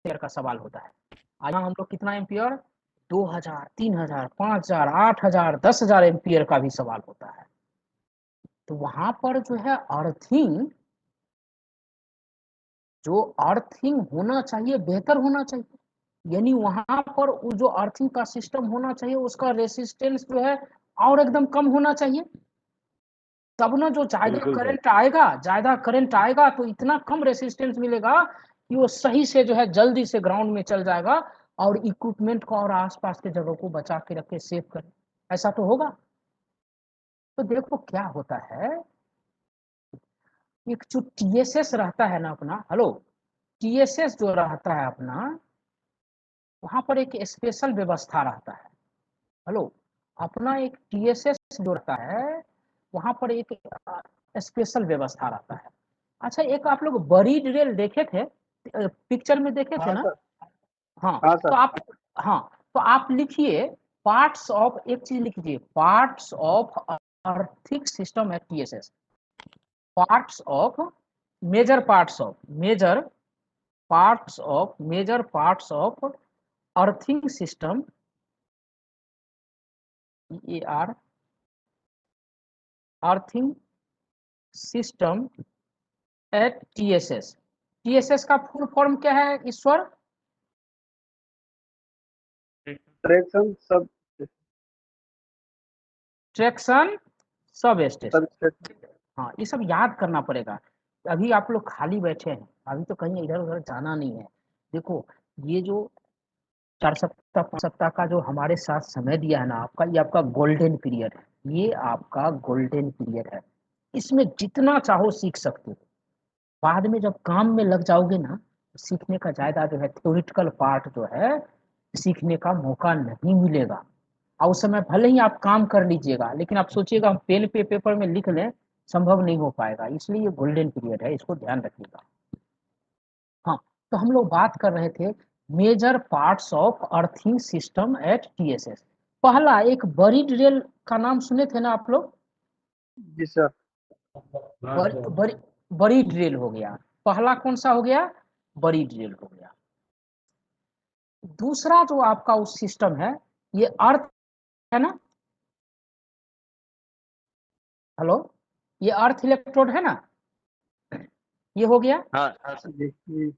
Ampere का सवाल होता है। आज हम लोग कितना एम्पियर, 2000, 3000, 5000, 8000, 10,000 एम्पियर का भी सवाल होता है। तो वहां पर जो है अर्थिंग, जो अर्थिंग होना चाहिए बेहतर होना चाहिए, यानी वहां पर जो अर्थिंग का सिस्टम होना चाहिए उसका रेसिस्टेंस जो है और एकदम कम होना चाहिए, तब ना जो ज्यादा करंट आएगा तो इतना कम रेसिस्टेंस मिलेगा कि वो सही से जो है जल्दी से ग्राउंड में चल जाएगा और इक्विपमेंट को और आसपास के जगह को बचा के रखे, सेव करे। ऐसा तो होगा। तो देखो क्या होता है, एक जो टीएसएस रहता है ना अपना, हेलो, टीएसएस जो रहता है अपना, वहां पर एक स्पेशल व्यवस्था रहता है। हेलो, अपना एक टीएसएस जो रहता है वहां पर एक स्पेशल व्यवस्था रहता है। अच्छा, एक आप लोग बड़ी ड्रिल देखे थे, पिक्चर में देखे थे हाँ ना? सर। हाँ, हाँ तो सर। आप, हाँ, तो आप लिखिए पार्ट्स ऑफ, एक चीज लिखिए, parts of earthing system at TSS. Parts of, major parts of, major parts of earthing system, EAR, earthing system at TSS. TSS का फुल फॉर्म क्या है Ishwar? Traction sub traction substation. Station. हाँ, ये सब याद करना पड़ेगा। अभी आप लोग खाली बैठे हैं, अभी तो कहीं इधर उधर जाना नहीं है। देखो, ये जो 4 सप्ताह 5 सप्ताह का जो हमारे साथ समय दिया है ना आपका, ये आपका गोल्डन पीरियड है, ये आपका गोल्डन पीरियड है। इसमें जितना चाहो सीख सकते हो। बाद में जब काम में लग जाओगे ना, सीखने का ज्यादा जो है थ्योरिटिकल पार्ट जो है सीखने का मौका नहीं मिलेगा। और उस समय भले ही आप काम कर लीजिएगा, लेकिन आप सोचिएगा हम पेन पे पेपर में लिख लें, संभव नहीं हो पाएगा। इसलिए ये गोल्डन पीरियड है, इसको ध्यान रखिएगा। हाँ, तो हम लोग बात कर रहे थे major parts of earthing system at TSS. पहला एक बड़ी ड्रिल का नाम सुने थे ना आप लोग? जी सर। बड़ी बड़ी ड्रिल हो गया, पहला कौन सा हो गया? बड़ी ड्रिल हो गया। दूसरा जो आपका उस सिस्टम है, ये अर्थ है ना, हेलो, ये अर्थ इलेक्ट्रोड है ना, ये हो गया। हाँ जी।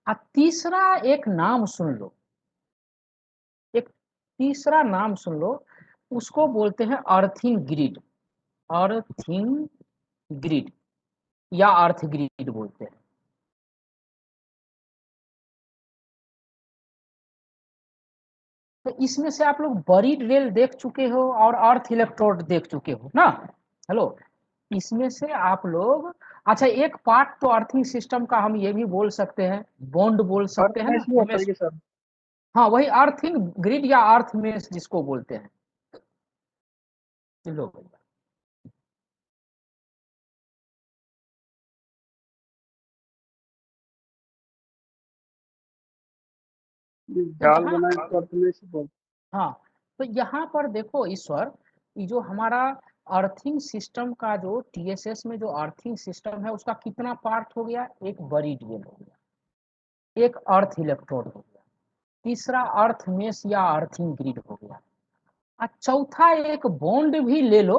और तीसरा एक नाम सुन लो, एक तीसरा नाम सुन लो, उसको बोलते हैं अर्थिंग ग्रिड। अर्थिंग ग्रिड या अर्थ ग्रिड बोलते हैं। तो इसमें से आप लोग बरीड रेल देख चुके हो और अर्थ इलेक्ट्रोड देख चुके हो ना, हेलो। इसमें से आप लोग, अच्छा, एक पार्ट तो अर्थिंग सिस्टम का हम ये भी बोल सकते हैं, बॉन्ड बोल सकते अर्थ हैं में ना, इसमें होता है एमएस। कि सर? हाँ, वही अर्थिंग ग्रिड या अर्थ मेस जिसको बोलते हैं। लो भैया, तो जाल यहाँ, बना इसको अर्थ में से बोलते हाँ, तो यहाँ पर देखो ईश्वर, ये जो हमारा अर्थिंग सिस्टम का जो टीएसएस में जो अर्थिंग सिस्टम है उसका कितना पार्ट हो गया? एक बड़ी ड्यूल हो गया, एक अर्थ इलेक्ट्रोड हो गया, तीसरा अर्थ मेस या अर्थिंग ग्रिड हो गया, और चौथा एक बॉन्ड भी ले लो।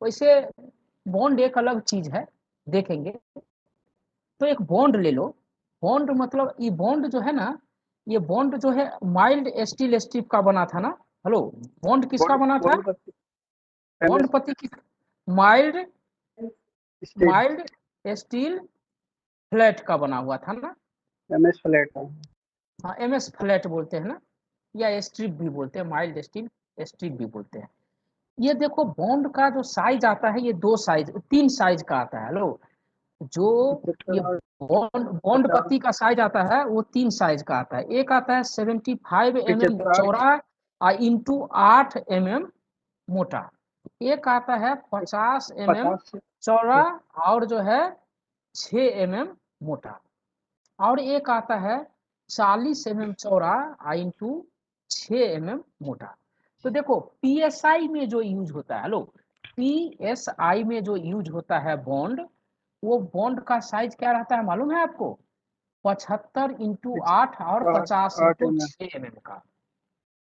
वैसे बॉन्ड एक अलग चीज है, देखेंगे। तो एक बॉन्ड ले लो। बॉन्ड मतलब ये बॉन्ड जो है ना, ये बॉन्ड जो है माइल्ड स्टील स्ट्रिप का बना था ना, हेलो। बॉन्ड किसका बॉन्ड बना था? बॉन्ड पत्ती बॉन्ड एमएस पति की, mild steel mild steel flat का बना हुआ था ना। एमएस फ्लैट है। हाँ, एमएस फ्लैट बोलते हैं ना, या स्ट्रिप भी बोलते हैं, माइल्ड स्टील स्ट्रिप भी बोलते हैं। ये देखो बॉन्ड का जो साइज आता है, ये 2 साइज 3 साइज का आता है, हेलो। जो ये 75 और बॉन्ड बॉन्ड 50 पत्ती का साइज आता है वो 3 साइज का आता है। एक आता है 75 mm 75 चौड़ा और इंटू 8 mm मोटा। एक आता है 50 mm 50 से चौड़ा और जो है 6 mm मोटा। और एक आता है 40 mm चौड़ा और इंटू 6 mm मोटा। तो देखो पीएसआई में जो यूज होता है, हेलो, पीएसआई में जो यूज होता है बॉन्ड, वो बॉन्ड का साइज क्या रहता है मालूम है आपको? 75 इंटू 8 और 50 8 इंटू mm 6 mm का।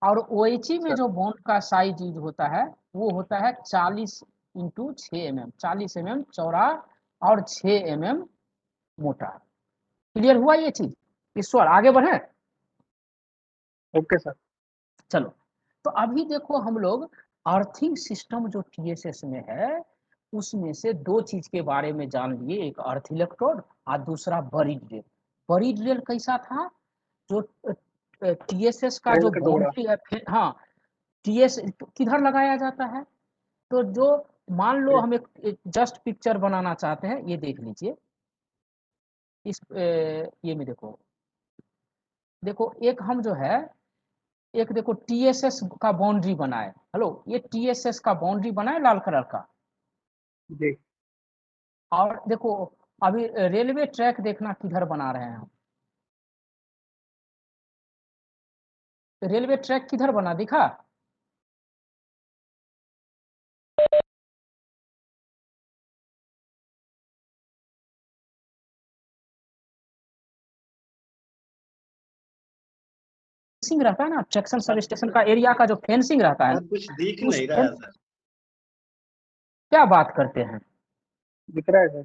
और OHE में सर। जो बॉन्ड का साइज यूज होता है वो होता है 40 इंटू 6 mm, 40 mm चौड़ा और 6 mm मोटा। क्लियर हुआ ये चीज? ईश्वर आगे बढ़े। Okay sir. चलो, तो अभी देखो हम लोग अर्थिंग सिस्टम जो TSS में है उसमें से दो चीज के बारे में जान लिए, एक अर्थ इलेक्ट्रोड और दूसरा बरीड रेल। बरीड रेल कैसा था? जो TSS का रेल जो का टुकड़ा। बाउंड्री है, हाँ, TS किधर लगाया जाता है? तो जो मान लो हम एक जस्ट पिक्चर बनाना चाहते हैं, ये देख लीजिए, इस ये में देखो, देखो एक हम जो है, एक देखो TSS का बाउंड्री बनाए, हेलो, ये TSS का बाउंड्री बनाए लाल कलर का। जी और देखो अभी रेलवे ट्रैक देखना किधर बना रहे हैं हम, रेलवे ट्रैक किधर बना दिखा? फेंसिंग रहता है ना, ट्रैक्शन सब स्टेशन का एरिया का जो फेंसिंग रहता है, कुछ दिख उस नहीं रहा है सर। क्या बात करते हैं? दिख रहा है सर।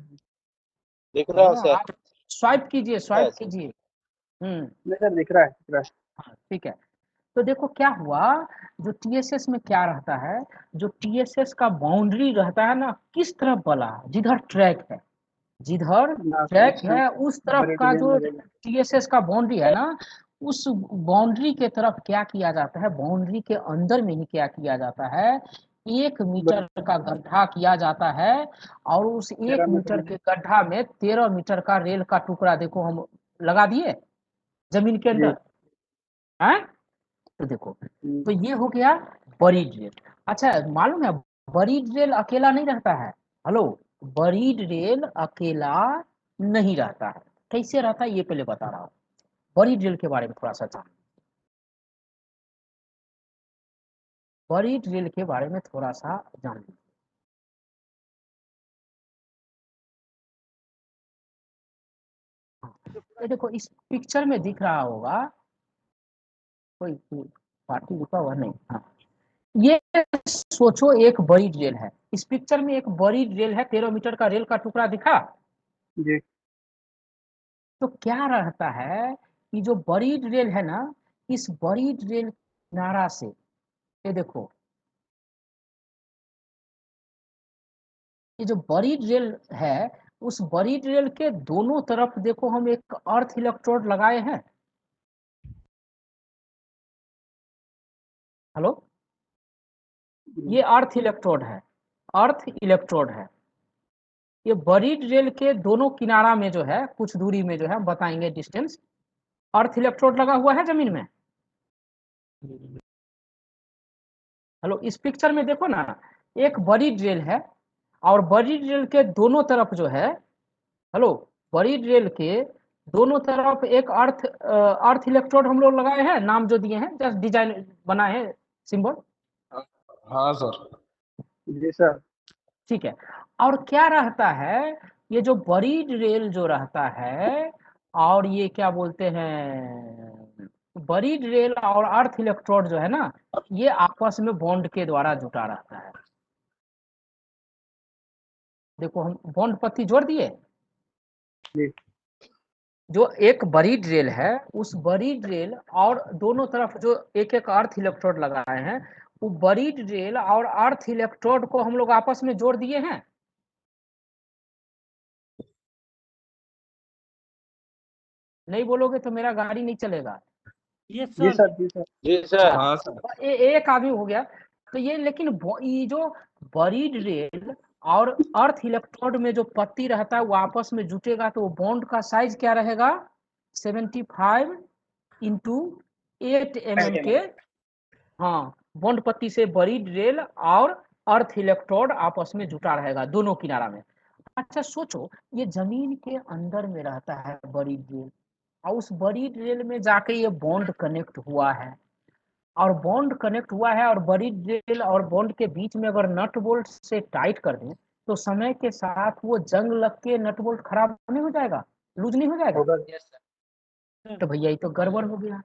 दिख रहा है सर। आप स्वाइप कीजिए, स्वाइप सर। कीजिए। नहीं सर, दिख रहा है, दिख रहा है। हाँ ठीक है। तो देखो क्या हुआ, जो TSS में क्या रहता है, जो TSS का बाउंड्री रहता है ना, किस तरफ वाला, जिधर ट्रैक है, जिधर ना सर, ट्रैक है उस तरफ बरीड का रेल जो लगेगा। TSS का बाउंड्री है ना, उस बाउंड्री के तरफ क्या किया जाता है, बाउंड्री के अंदर में ही क्या किया जाता है, 1 मीटर का गड्ढा किया जाता है। और उस 1 मीटर के गड्ढा में 13 मीटर का रेल का टुकड़ा देखो हम लगा दिए जमीन के जी। अंदर है। तो देखो, तो ये हो गया बरीड रेल। अच्छा, मालूम है बरीड रेल अकेला नहीं रहता है, हेलो, बरीड रेल अकेला नहीं रहता है। कैसे रहता है ये पहले बता रहा हूँ, बरीड रेल के बारे में थोड़ा सा जान, बरीड रेल के बारे में थोड़ा सा जान लीजिए। ये देखो इस पिक्चर में दिख रहा होगा, कोई पार्टी रुका हुआ नहीं, हाँ, ये सोचो एक बरीड रेल है, इस पिक्चर में एक बरीड रेल है, 13 मीटर का रेल का टुकड़ा दिखा। जी तो क्या रहता है कि जो बरीड रेल है ना, इस बरीड रेल किनारा से, ये देखो, ये जो बरीड रेल है, उस बरीड रेल के दोनों तरफ देखो हम एक अर्थ इलेक्ट्रोड लगाए हैं। हेलो, ये अर्थ इलेक्ट्रोड है, अर्थ इलेक्ट्रोड है। ये बरीड रेल के दोनों किनारा में जो है, कुछ दूरी में जो है, हम बताएंगे डिस्टेंस, अर्थ इलेक्ट्रोड लगा हुआ है जमीन में। हेलो, इस पिक्चर में देखो ना, एक बरीड रेल है और बरीड रेल के दोनों तरफ जो है, हेलो, बरीड रेल के दोनों तरफ एक अर्थ इलेक्ट्रोड हम लोग लगाए हैं, नाम जो दिए हैं, जस्ट डिजाइन बनाए हैं, सिंबल। हाँ सर। जी सर। ठीक है। और क्या रहता है, ये जो बरीड रेल जो रहता है, और ये क्या बोलते हैं, बरीड रेल और अर्थ इलेक्ट्रोड जो है ना, ये आपस में बॉन्ड के द्वारा जुटा रहता है। देखो हम बॉन्ड पत्ती जोड़ दिए। जी जो एक बरीड रेल है, उस बरीड रेल और दोनों तरफ जो एक एक अर्थ इलेक्ट्रोड लगाए हैं, वो बरीड रेल और अर्थ इलेक्ट्रोड को हम लोग आपस में जोड़ दिए हैं। नहीं बोलोगे तो मेरा गाड़ी नहीं चलेगा। जी सर। जी सर। जी सर। हाँ सर। एक आदमी हो गया। तो ये लेकिन ये जो बरीड रेल और अर्थ इलेक्ट्रोड में जो पत्ती रहता है वो आपस में जुटेगा, तो वो बॉन्ड का साइज क्या रहेगा, 75 इंटू 8 mm के, हाँ, बॉन्ड पत्ती से बरीड रेल और अर्थ इलेक्ट्रोड आपस में जुटा रहेगा दोनों किनारा में। अच्छा सोचो, ये जमीन के अंदर में रहता है बरीड रेल, और उस बरीड रेल में जाके ये बॉन्ड कनेक्ट हुआ है, और बॉन्ड कनेक्ट हुआ है, और बरीड रेल और बॉन्ड के बीच में अगर नट बोल्ट से टाइट कर दें, तो समय के साथ वो जंग लग के नट बोल्ट खराब नहीं हो जाएगा, लूज नहीं हो जाएगा। होगा। तो भैया ये तो गड़बड़ हो गया।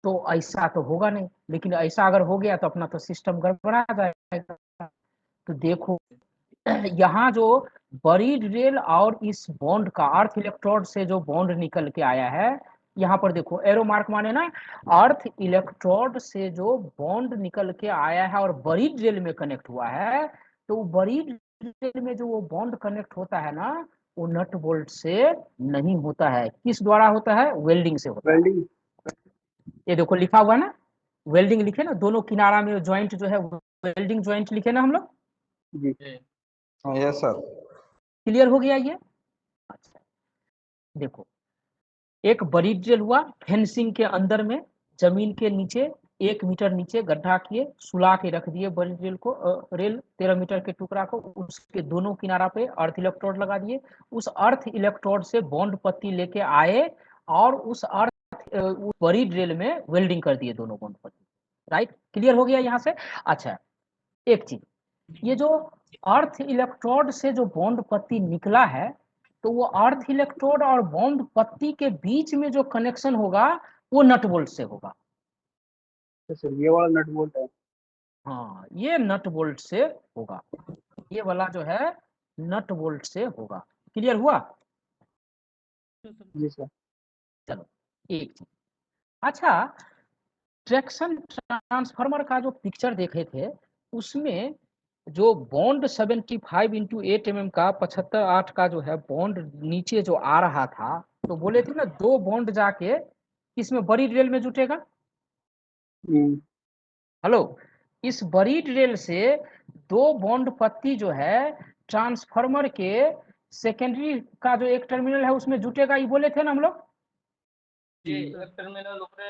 तो ऐसा तो होगा नहीं, लेकिन ऐसा अगर हो गया तो अपना तो सिस्टम गड़बड़ा जाएगा। तो देखो यहाँ जो बरीड रेल और इस बॉन्ड का अर्थ इलेक्ट्रोड से जो बॉन्ड निकल के आया है, यहाँ पर देखो एरो मार्क माने ना, अर्थ इलेक्ट्रोड से जो बॉन्ड निकल के आया है और बरीड रेल में कनेक्ट हुआ है, तो बरीड रेल में जो वो बॉन्ड कनेक्ट होता है ना, वो नट बोल्ट से नहीं होता है। किस द्वारा होता है? वेल्डिंग से होता है। वेल्डिंग। ये देखो लिखा हुआ है ना, वेल्डिंग लिखे ना, दोनों किनारा में ज्वाइंट जो है वेल्डिंग ज्वाइंट लिखे ना हम लोग। जी यस सर। क्लियर हो गया ये? अच्छा देखो, एक बड़ी ड्रिल हुआ फेंसिंग के अंदर में, जमीन के नीचे 1 मीटर नीचे गड्ढा किए, सुला के रख दिए बड़ी ड्रिल को, रेल 13 मीटर के टुकड़ा को, उसके दोनों किनारा पे अर्थ इलेक्ट्रोड लगा दिए। उस अर्थ इलेक्ट्रोड से बॉन्ड पत्ती लेके आए और उस अर्थ बड़ी ड्रिल में वेल्डिंग कर दिए दोनों बॉन्ड पत्ती। राइट, क्लियर हो गया यहाँ से? अच्छा, एक चीज, ये जो अर्थ इलेक्ट्रोड से जो बॉन्ड पत्ती निकला है, तो वो अर्थ इलेक्ट्रोड और बॉन्ड पत्ती के बीच में जो कनेक्शन होगा वो नट बोल्ट से होगा। तो सर ये वाला नट बोल्ट है। हाँ, ये नट बोल्ट से होगा, ये वाला जो है नट बोल्ट से होगा। क्लियर हुआ? जी सर। चलो एक चीज, अच्छा, ट्रैक्शन ट्रांसफार्मर का जो पिक्चर देखे थे, उसमें जो बॉन्ड 75x8 mm का 75/8 का जो है बॉन्ड नीचे जो आ रहा था, तो बोले थे ना 2 बॉन्ड जाके इसमें बड़ी रेल में जुटेगा। हेलो, इस बड़ी रेल से 2 बॉन्ड पत्ती जो है ट्रांसफार्मर के सेकेंडरी का जो एक टर्मिनल है उसमें जुटेगा, ये बोले थे ना हम लोग। एक टर्मिनल ऊपर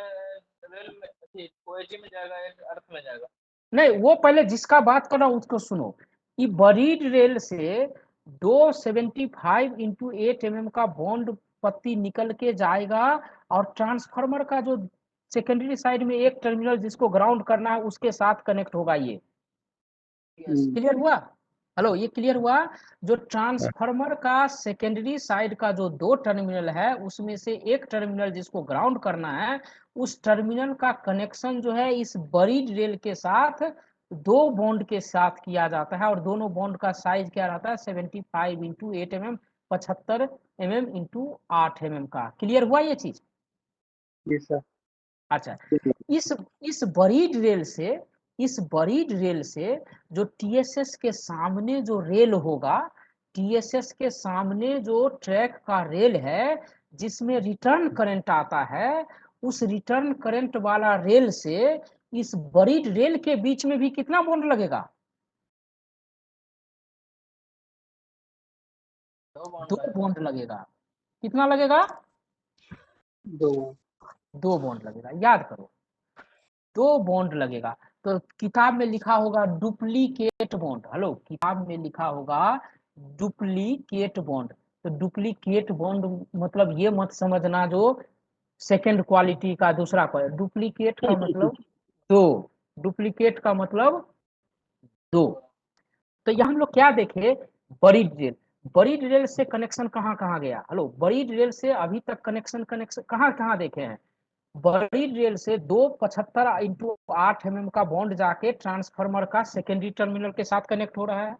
रेल में ओएजी में जाएगा, एक अर्थ में जाएगा। नहीं, वो पहले जिसका बात कर रहा हूँ उसको सुनो। ये बरीड रेल से 275x8 mm का बॉन्ड पत्ती निकल के जाएगा और ट्रांसफार्मर का जो सेकेंडरी साइड में एक टर्मिनल जिसको ग्राउंड करना है उसके साथ कनेक्ट होगा। ये क्लियर हुआ? हेलो, ये क्लियर हुआ? जो ट्रांसफार्मर का सेकेंडरी साइड का जो 2 टर्मिनल है उसमें से एक टर्मिनल जिसको ग्राउंड करना है, उस टर्मिनल का कनेक्शन जो है इस बरीड रेल के साथ 2 बॉन्ड के साथ किया जाता है, और दोनों बॉन्ड का साइज क्या रहता है? 75x8 mm, 75 mm x 8 mm का। क्लियर हुआ ये चीज? जी सर। अच्छा, इस बरीड रेल से, इस बरीड रेल से जो टीएसएस के सामने जो रेल होगा, टीएसएस के सामने जो ट्रैक का रेल है जिसमें रिटर्न करंट आता है, उस रिटर्न करंट वाला रेल से इस बरीड रेल के बीच में भी कितना बॉन्ड लगेगा? 2 बॉन्ड लगेगा। कितना लगेगा? 2 बॉन्ड लगेगा। याद करो, 2 बॉन्ड लगेगा। तो किताब में लिखा होगा डुप्लीकेट बॉन्ड। हेलो, किताब में लिखा होगा डुप्लीकेट बॉन्ड। तो डुप्लीकेट बॉन्ड मतलब ये मत समझना जो सेकंड क्वालिटी का दूसरा क्वालिटी। डुप्लीकेट का मतलब 2, डुप्लीकेट का मतलब 2। तो यहाँ हम लोग क्या देखे? बड़ी रेल, बड़ी रेल से कनेक्शन कहाँ कहाँ गया? हेलो, बड़ी रेल से अभी तक कनेक्शन कहाँ कहाँ देखे हैं? बड़ी रेल से 275x8 mm का बॉन्ड जाके ट्रांसफार्मर का सेकेंडरी टर्मिनल के साथ कनेक्ट हो रहा है।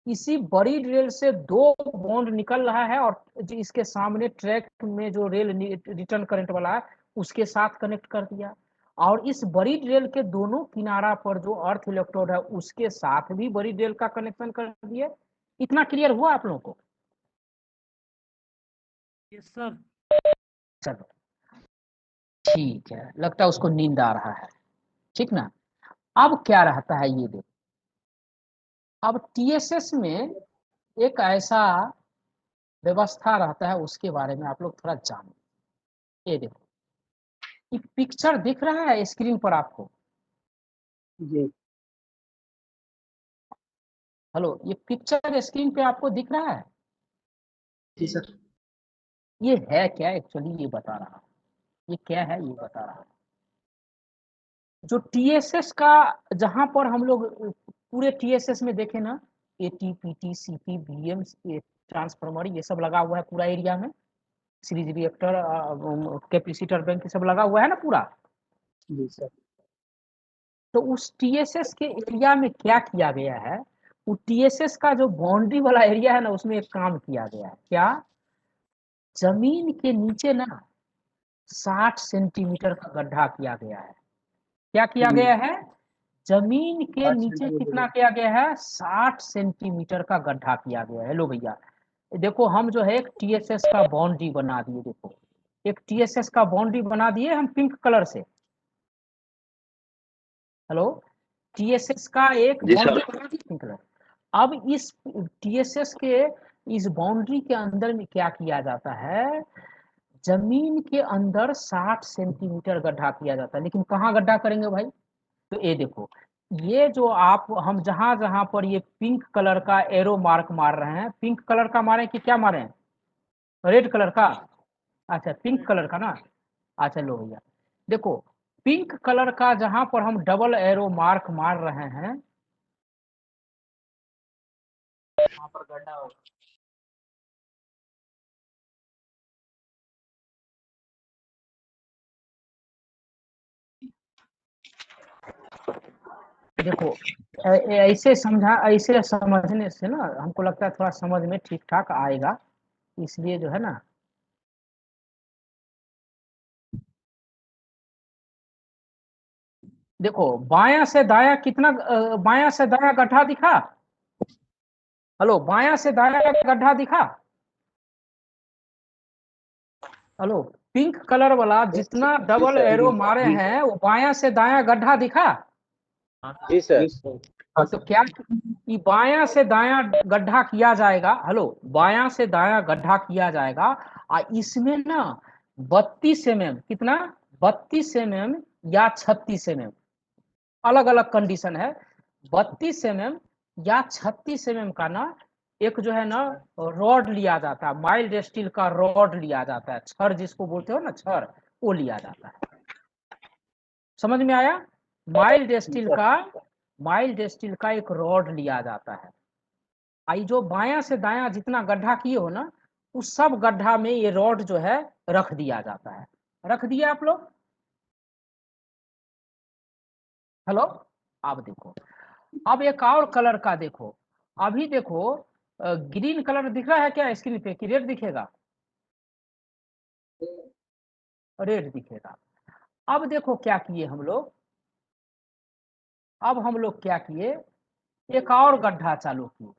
इसी बड़ी रेल से 2 बॉन्ड निकल रहा है और इसके सामने ट्रैक में जो रेल रिटर्न करंट वाला है उसके साथ कनेक्ट कर दिया, और इस बड़ी रेल के दोनों किनारा पर जो अर्थ इलेक्ट्रोड है उसके साथ भी बड़ी रेल का कनेक्शन कर दिए। इतना क्लियर हुआ आप लोगों को? Yes sir. चलो ठीक है, लगता है उसको नींद आ रहा है, ठीक ना? अब क्या रहता है ये देखो, अब टीएसएस में एक ऐसा व्यवस्था रहता है, उसके बारे में आप लोग थोड़ा जानो। ये देखो, ये पिक्चर दिख रहा है स्क्रीन पर आपको? जी हेलो, ये पिक्चर स्क्रीन पे आपको दिख रहा है? जी सर। ये है क्या एक्चुअली? ये बता रहा हूँ, ये क्या है ये बता रहा हूँ। जो टीएसएस का, जहां पर हम लोग पूरे टीएसएस में देखे ना, AT, PT, CP, BM, transformer, ये सब लगा हुआ है पूरा एरिया में। सीरीज रिएक्टर, कैपेसिटर बैंक सब लगा हुआ है ना पूरा। जी सर। तो उस टीएसएस के एरिया में क्या किया गया है, वो टीएसएस का जो बाउंड्री वाला एरिया है ना, उसमें एक काम किया गया है। क्या? जमीन के नीचे ना 60 सेंटीमीटर का गड्ढा किया गया है। क्या किया गया है? जमीन के 60 नीचे सेंटीमीटर कितना किया गया है? 60 सेंटीमीटर का गड्ढा किया गया है। लो भैया, देखो हम जो है एक टीएसएस का बाउंड्री बना दिए। देखो एक टीएसएस का बाउंड्री बना दिए हम पिंक कलर से। हेलो, टीएसएस का एक बाउंड्री बना दी पिंक कलर। अब इस टीएसएस के इस बाउंड्री के अंदर में क्या किया जाता है? जमीन के अंदर 60 सेंटीमीटर गड्ढा किया जाता है। लेकिन कहाँ गड्ढा करेंगे भाई? तो ये देखो, ये जो आप हम जहां जहां पर ये पिंक कलर का एरो मार्क मार रहे हैं, पिंक कलर का मारे कि क्या मारे? रेड कलर का? अच्छा, पिंक कलर का ना। अच्छा लो भैया, देखो पिंक कलर का जहां पर हम डबल एरो मार्क मार रहे हैं, वहाँ पर गड्ढा होगा। देखो ऐसे समझा, ऐसे समझने से ना हमको लगता है थोड़ा समझ में ठीक ठाक आएगा, इसलिए जो है ना। देखो बायां से दायां कितना, बायां से दायां गड्ढा दिखा? हेलो, बायां से दायां गड्ढा दिखा? हेलो, पिंक कलर वाला जितना डबल एरो मारे हैं वो बायां से दायां गड्ढा दिखा? जी सर। तो क्या ये बायां से दायां गड्ढा किया जाएगा? हेलो, बायां से दायां गड्ढा किया जाएगा और इसमें ना 32 mm, कितना? 32 mm या 36 mm, अलग अलग कंडीशन है। 32 mm या 36 mm का ना एक जो है ना रॉड लिया जाता है, माइल्ड स्टील का रॉड लिया जाता है, छड़ जिसको बोलते हो ना, छड़, वो लिया जाता है। समझ में आया? माइल्ड स्टील का, माइल्ड स्टील का एक रॉड लिया जाता है। आई जो बायां से दायां जितना गड्ढा किए हो ना, उस सब गड्ढा में ये रॉड जो है रख दिया जाता है। रख दिया आप लोग? हेलो, अब देखो, अब एक और कलर का देखो। अभी देखो ग्रीन कलर दिख रहा है क्या स्क्रीन पे कि रेड दिखेगा? रेड दिखेगा। अब देखो क्या किए हम लोग, अब हम लोग क्या किए, एक और गड्ढा चालू किए।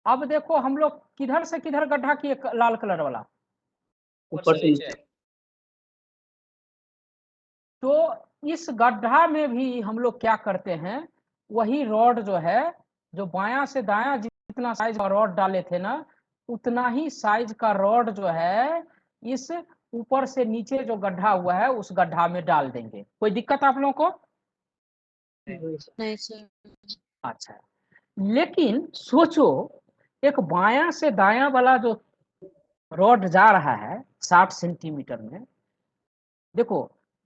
अब देखो हम लोग किधर से किधर गड्ढा किए, लाल कलर वाला? ऊपर से नीचे। तो इस गड्ढा में भी हम लोग क्या करते हैं, वही रॉड जो है, जो बायां से दायां जितना साइज का रॉड डाले थे ना, उतना ही साइज का रॉड जो है इस ऊपर से नीचे जो गड्ढा हुआ है उस गड्ढा में डाल देंगे। कोई दिक्कत आप लोगों को? नहीं सर। अच्छा, लेकिन सोचो एक बायां से दायां वाला जो रॉड जा रहा है 60 सेंटीमीटर में, देखो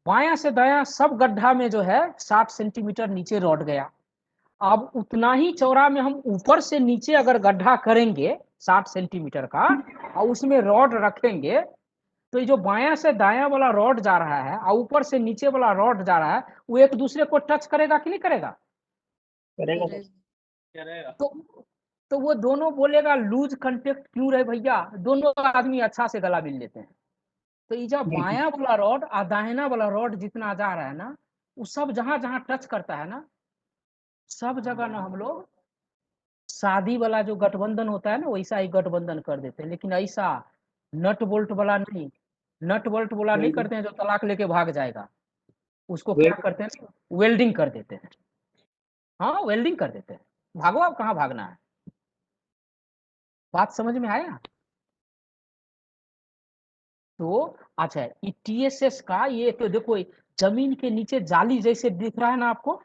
बायां से दायां सब गड्ढा में जो है 60 सेंटीमीटर नीचे रॉड गया। अब उतना ही चौड़ा में हम ऊपर से नीचे अगर गड्ढा करेंगे 60 सेंटीमीटर का और उसमें रॉड रखेंगे, तो ये जो बायां से दायां वाला रॉड जा रहा है और ऊपर से नीचे वाला रॉड जा रहा है, वो एक दूसरे को टच करेगा कि नहीं करेगा? करेगा। क्या रहेगा? तो वो दोनों बोलेगा लूज कंटेक्ट क्यों रहे भैया, दोनों आदमी अच्छा से गला मिल लेते हैं। तो ये जब बायां वाला रॉड और दाहिना वाला रॉड जितना जा रहा है ना, वो सब जहां जहां टच करता है ना, सब जगह ना हम लोग शादी वाला जो गठबंधन होता है ना वैसा ही गठबंधन कर देते हैं। लेकिन ऐसा नट बोल्ट वाला नहीं, नट बोल्ट वाला नहीं करते हैं जो तलाक लेके भाग जाएगा। उसको क्या करते हैं, वेल्डिंग कर देते हैं। हाँ, वेल्डिंग कर देते हैं। भागो, आप कहाँ भागना है। बात समझ में आया? तो अच्छा, ये टीएसएस का ये, तो देखो जमीन के नीचे जाली जैसे दिख रहा है ना आपको,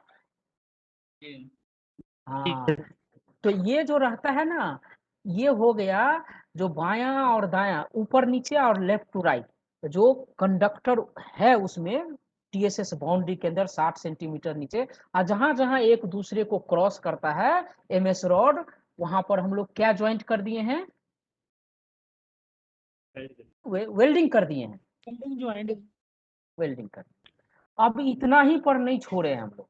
जी। ये टीएसएस का एक बाउंड्री है। टीएसएस का एक बाउंड्री है। हाँ, तो ये जो रहता है ना, ये हो गया जो बायां और दायां, ऊपर नीचे और लेफ्ट टू राइट, जो कंडक्टर है उसमें टीएसएस बाउंड्री के अंदर 60 सेंटीमीटर नीचे, और जहां जहां एक दूसरे को क्रॉस करता है एमएस रॉड, वहां पर हम लोग क्या ज्वाइंट कर दिए हैं, वेल्डिंग कर दिए हैं, वेल्डिंग कर। अब इतना ही पर नहीं छोड़े हैं हम लोग,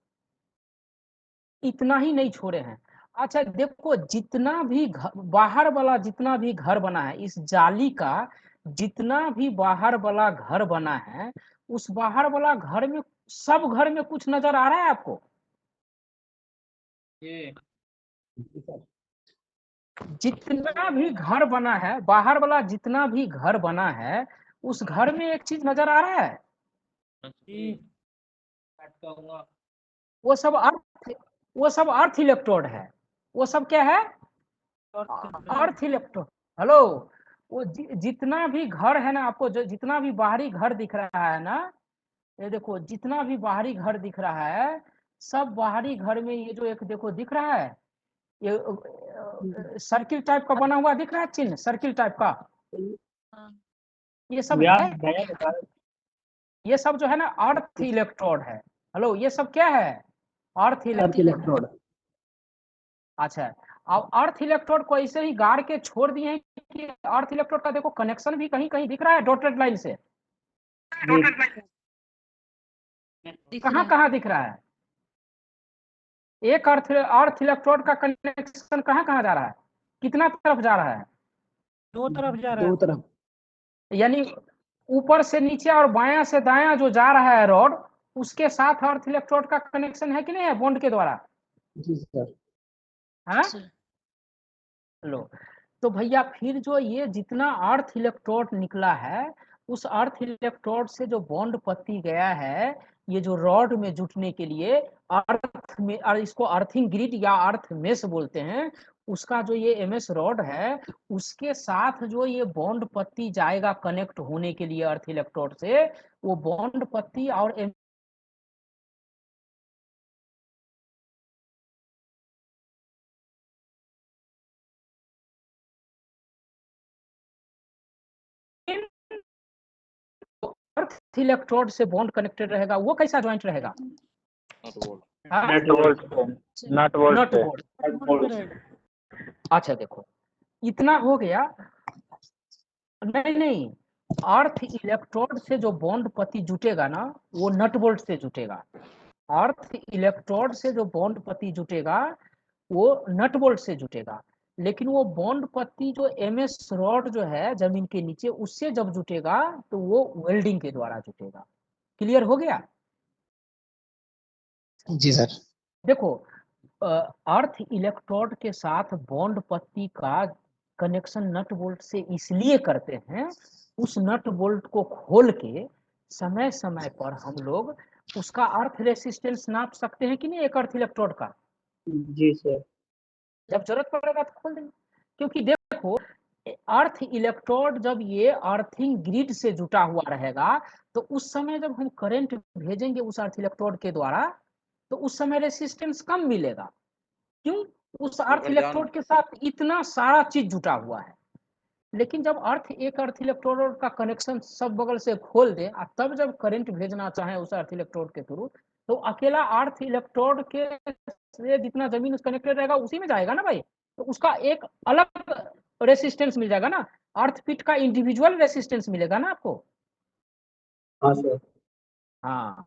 इतना ही नहीं छोड़े हैं। अच्छा देखो, जितना भी बाहर वाला जितना भी घर बना है, इस जाली का जितना भी बाहर वाला घर बना है, उस बाहर वाला घर में, सब घर में कुछ नजर आ रहा है आपको? ये जितना भी घर बना है, बाहर वाला जितना भी घर बना है, उस घर में एक चीज नजर आ रहा है, वो सब अर्थ, वो सब अर्थ इलेक्ट्रोड है। वो सब क्या है? अर्थ इलेक्ट्रोड। हेलो, वो जितना भी घर है ना, आपको जितना भी बाहरी घर दिख रहा है ना, ये देखो जितना भी बाहरी घर दिख रहा है, सब बाहरी घर में ये जो एक देखो दिख रहा है, ये सर्किल टाइप का बना हुआ दिख रहा है, चिन्ह सर्किल टाइप का, ये सब है, ये सब जो है ना अर्थ इलेक्ट्रोड है। हेलो, ये सब क्या है? अर्थ इलेक्ट्रोड। अच्छा, अब अर्थ इलेक्ट्रोड को ऐसे ही गाड़ के छोड़ दिए हैं कि अर्थ इलेक्ट्रोड का देखो कनेक्शन भी कहीं कहीं दिख रहा है डॉटेड लाइन से, कहाँ कहाँ दिख रहा है? एक अर्थ इलेक्ट्रोड का कनेक्शन कहाँ कहाँ जा रहा है, कितना तरफ जा रहा है? दो तरफ जा रहा है। दो तरफ, यानी ऊपर से नीचे और बायां से दायां जो जा रहा है रॉड, उसके साथ अर्थ इलेक्ट्रोड का कनेक्शन है कि नहीं है बॉन्ड के द्वारा? जी सर। हाँ, लो, तो भैया फिर जो ये जितना अर्थ इलेक्ट्रोड निकला है, उस अर्थ इलेक्ट्रोड से जो बॉन्ड पत्ती गया है, ये जो रॉड में जुटने के लिए अर्थ में, और इसको अर्थिंग ग्रिड या अर्थ मेश बोलते हैं, उसका जो ये एमएस रॉड है, उसके साथ जो ये बॉन्ड पत्ती जाएगा कनेक्ट होने के लिए अर्थ इलेक्ट्रोड से, वो बॉन्ड पत्ती और अर्थ इलेक्ट्रोड से बॉन्ड कनेक्टेड रहेगा, वो कैसा ज्वाइंट रहेगा? Nut bolt. अच्छा देखो, इतना हो गया। नहीं नहीं, अर्थ इलेक्ट्रोड से जो बॉन्ड पत्ती जुटेगा ना, वो नट बोल्ट से जुटेगा। अर्थ इलेक्ट्रोड से जो बॉन्ड पत्ती जुटेगा, वो नट बोल्ट से जुटेगा। लेकिन वो बॉन्ड पत्ती जो एमएस रॉड जो है जमीन के नीचे, उससे जब जुटेगा तो वो वेल्डिंग के द्वारा जुटेगा। क्लियर हो गया? जी सर। देखो, अर्थ इलेक्ट्रोड के साथ बॉन्ड पत्ती का कनेक्शन नट बोल्ट से इसलिए करते हैं, उस नट बोल्ट को खोल के समय समय पर हम लोग उसका अर्थ रेसिस्टेंस नाप सकते हैं कि नहीं, एक अर्थ इलेक्ट्रोड का? जी सर। जब जरूरत पड़ेगा तो खोल देंगे। क्योंकि देखो, अर्थ इलेक्ट्रोड जब ये अर्थिंग ग्रिड से जुटा हुआ रहेगा, तो उस समय जब हम करंट भेजेंगे उस अर्थ इलेक्ट्रोड के द्वारा, तो उस समय रेसिस्टेंस कम मिलेगा। क्यों? उस अर्थ इलेक्ट्रोड के साथ इतना सारा चीज जुटा हुआ है। लेकिन जब एक अर्थ इलेक्ट्रोड का कनेक्शन सब बगल से खोल दे, और तब जब करंट भेजना चाहे उस अर्थ इलेक्ट्रोड के थ्रू, तो अकेला अर्थ इलेक्ट्रोड के से जितना जमीन कनेक्टेड रहेगा उसी में जाएगा ना भाई, तो उसका एक अलग रेसिस्टेंस मिल जाएगा ना, अर्थ पिट का इंडिविजुअल रेसिस्टेंस मिलेगा ना आपको। हाँ सर। हाँ,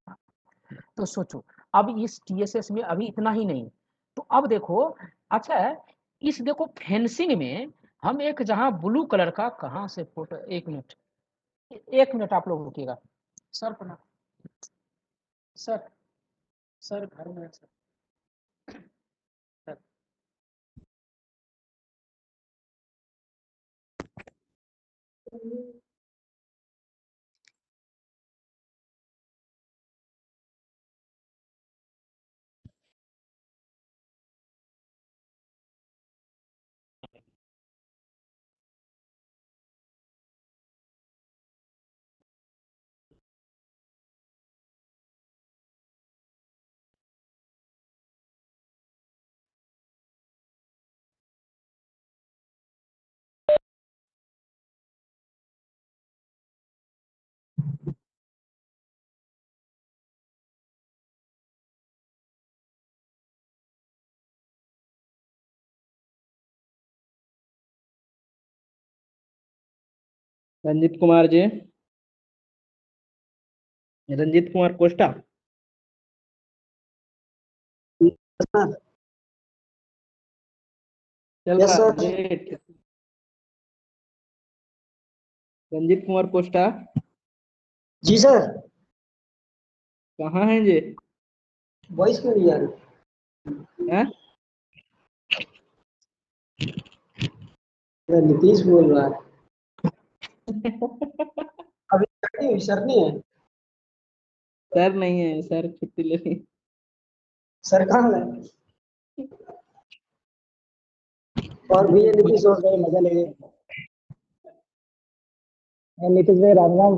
तो सोचो, अब इस टीएसएस में अभी इतना ही नहीं, तो अब देखो, अच्छा इस देखो फेंसिंग में हम एक जहां ब्लू कलर का, कहां से फोटो, एक मिनट आप लोग रुकिएगा। सर प्रणाम। सर, सर घर में है सर। रंजीत कुमार जी, रंजीत कुमार कोष्टा। सर। चल यस रहा सर। है डेट। रंजीत कुमार कोष्टा जी सर। कहाँ हैं जी? वॉइस क्यों नहीं आ रही? हैं? ये नीतीश बोल रहा है। अभी छुट्टी हुई, सर नहीं है। सर नहीं है, सर छुट्टी ले ली। सर कहाँ है? और भी ये नीतीश और गए, मजा लेंगे। नीतीश भाई राम राम।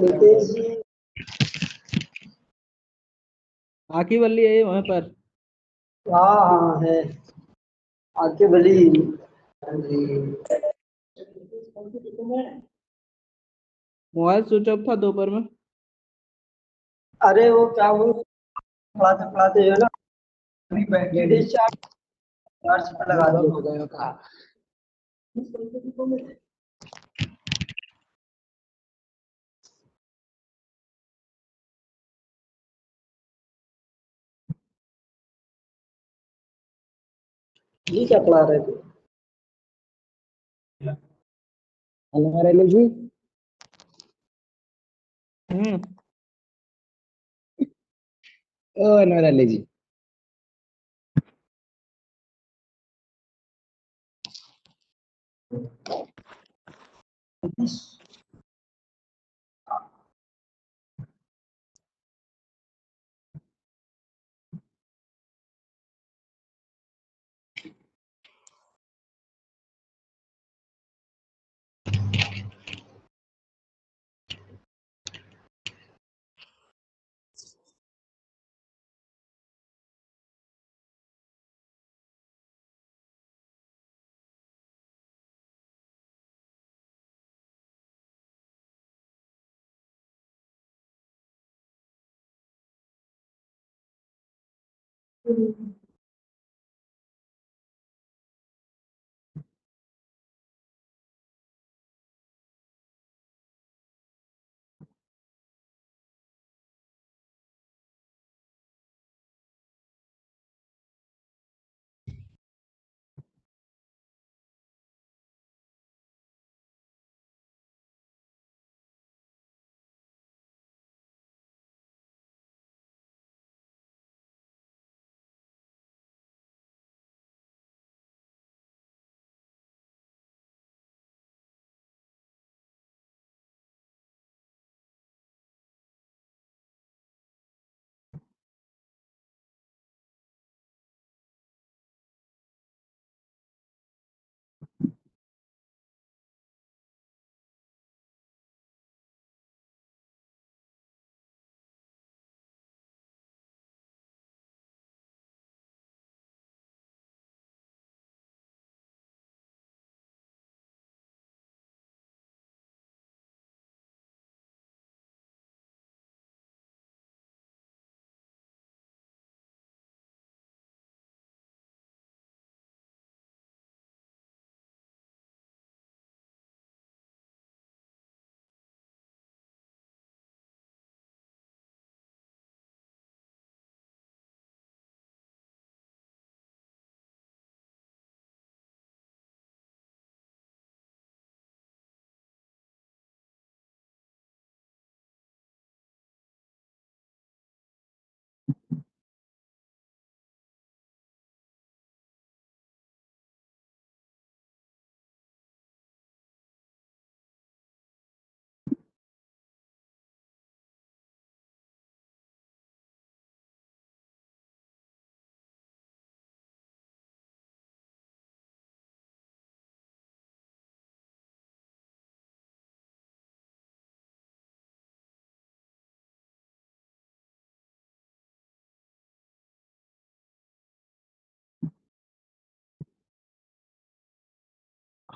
नीतीश जी आकी बल्ली है वहां पर। हाँ हाँ है। आके भली। हाँ जी। मोबाइल स्विच ऑफ था दोपहर में। अरे वो क्या वो पढ़ाते पढ़ाते जो है ना, अभी बैटरी चार्ज पे लगा दिया। ये क्या पढ़ा रहे थे? हमारे लिए जी। हम्म। ओ नवरली जी।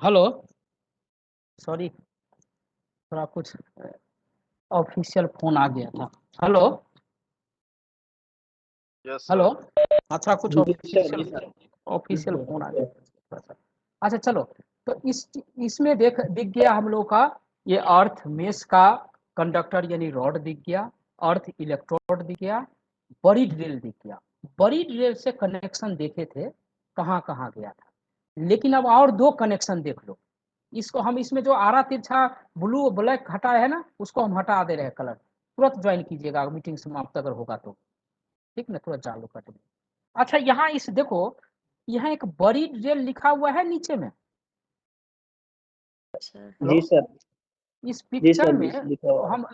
हेलो। सॉरी, थोड़ा कुछ ऑफिशियल फोन आ गया था। हेलो। Yes hello. सर। अच्छा, कुछ जी सर, जी ऑफिशियल सर। ऑफिशियल फोन आ गया थोड़ा सा। अच्छा चलो, तो इसमें दिख गया हम लोग का ये अर्थ मेश का कंडक्टर यानी रॉड दिख गया, अर्थ इलेक्ट्रोड दिख गया, बड़ी ड्रिल दिख गया। बड़ी ड्रिल से कनेक्शन देखे थे कहाँ कहाँ गया था, लेकिन अब और दो कनेक्शन देख लो। इसको हम इसमें जो आरा तिरछा ब्लू ब्लैक हटा है ना, उसको हम हटा दे रहे हैं कलर। तुरंत ज्वाइन कीजिएगा मीटिंग समाप्त अगर होगा तो, ठीक ना, तुरंत चालू कर देंगे। अच्छा यहाँ इस देखो, यहाँ एक बड़ी ड्रिल लिखा हुआ है नीचे में। जी सर। इस जी पिक्चर सर, में लिखा हुआ है। हम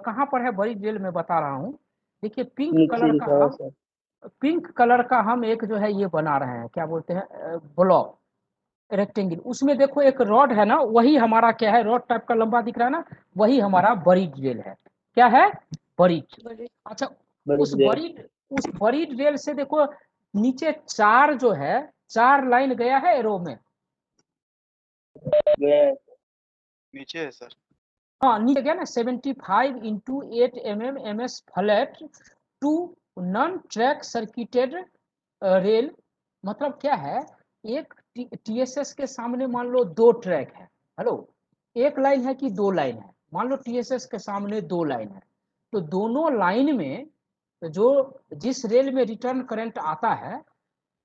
कहाँ पर है बड़ी ड्रिल में बता रहा हूँ। देखिए नीचे लिखा हुआ है सर। पिंक कलर का हम एक जो है ये बना रहे हैं, क्या बोलते हैं, ब्लॉक रेक्टेंगल। उसमें देखो एक रॉड है ना, वही हमारा क्या है, रॉड टाइप का लंबा दिख रहा है ना, वही हमारा बड़ी ड्रिल है। क्या है? बड़ी। अच्छा बड़ी उस ड्रिल। बड़ी उस बड़ी ड्रिल से देखो नीचे चार जो है, चार लाइन गया है एरो में। नीचे है सर। हाँ नीचे गया ना, 75 into 8 M S flat to non track circuited rail. मतलब क्या है, एक टीएसएस के सामने मान लो दो ट्रैक है, हेलो, एक लाइन है कि दो लाइन है, मान लो टीएसएस के सामने दो लाइन है, तो दोनों लाइन में जो जिस रेल में रिटर्न करंट आता है,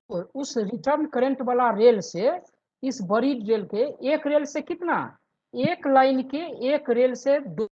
उस रिटर्न करंट वाला रेल से इस बड़ी रेल के एक रेल से कितना, एक लाइन के एक रेल से दो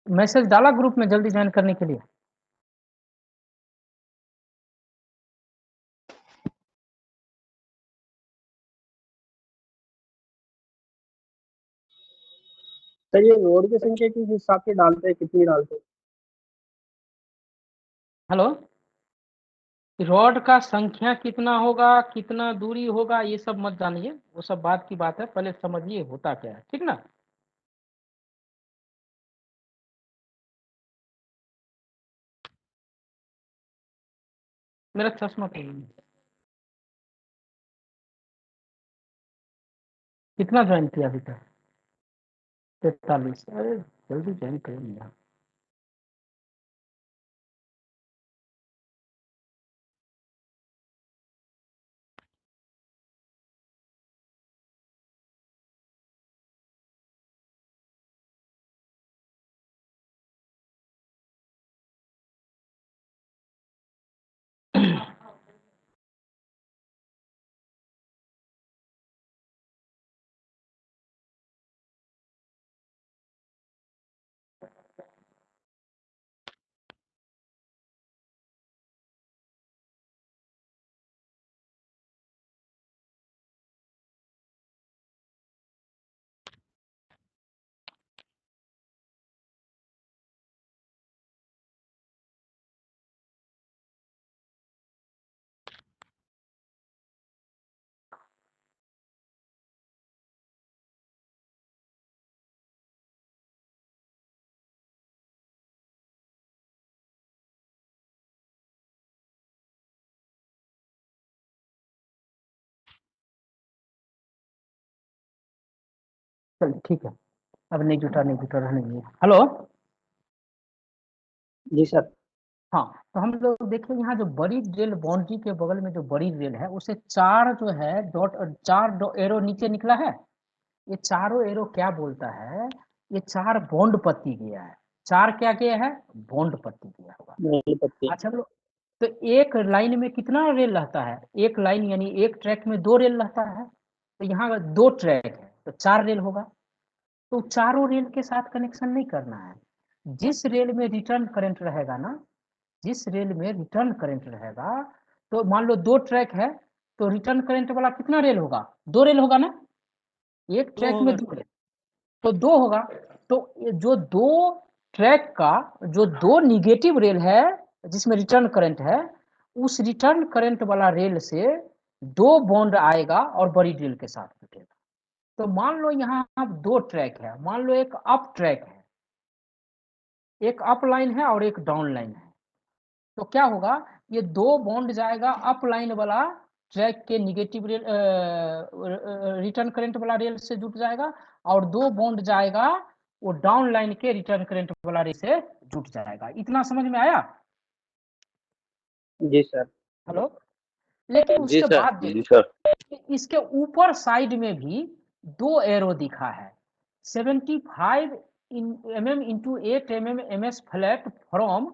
मैसेज डाला ग्रुप में जल्दी ज्वाइन करने के लिए। सर ये रोड की संख्या किस हिसाब से डालते हैं, कितनी डालते हैं? हेलो, रॉड का संख्या कितना होगा, कितना दूरी होगा, ये सब मत जानिए, वो सब बात की बात है, पहले समझिए होता क्या है, ठीक ना। मेरा चश्मा कितना ज्वाइन किया अभी तक? 43। अरे जल्दी ज्वाइन करेंगे। चल ठीक है, अब नहीं जुटा रहने दीजिए। हेलो। जी सर। हाँ, तो हम लोग देखिए यहाँ जो बड़ी रेल बाउंड्री के बगल में जो बड़ी रेल है उसे चार जो है डॉट, एरो नीचे निकला है। ये चारों एरो क्या बोलता है, ये चार बॉन्ड पत्ती गया है। चार क्या गया है? बॉन्ड पत्ती गया होगा। नहीं पत्ती। अच्छा हम लोग, तो एक लाइन में कितना रेल रहता है? एक लाइन यानी एक ट्रैक में दो रेल रहता है, तो यहाँ दो ट्रैक है तो चार रेल होगा। तो चारों रेल के साथ कनेक्शन नहीं करना है। जिस रेल में रिटर्न करंट रहेगा ना, जिस रेल में रिटर्न करंट रहेगा, तो मान लो दो ट्रैक है, तो रिटर्न करंट वाला कितना रेल होगा? दो रेल होगा ना, एक ट्रैक में दो रेल, तो दो होगा। तो ये जो दो ट्रैक का जो दो निगेटिव रेल है जिसमें रिटर्न करंट है, उस रिटर्न करंट वाला रेल से दो बॉन्ड आएगा और बड़ी रेल के साथ जुटेगा। तो मान लो यहाँ अब दो ट्रैक है, मान लो एक अप ट्रैक है, एक अप लाइन है और एक डाउन लाइन है। तो क्या होगा, ये दो बॉन्ड जाएगा अप लाइन वाला ट्रैक के निगेटिव रेल, रिटर्न करंट वाला रेल से जुट जाएगा, और दो बॉन्ड जाएगा वो डाउन लाइन के रिटर्न करंट वाला रेल से जुट जाएगा। इतना समझ में आया? जी सर। हेलो। लेकिन जी उसके सर, बाद जी सर। इसके ऊपर साइड में भी दो एरो दिखा है, 75 mm into 8 mm MS flat from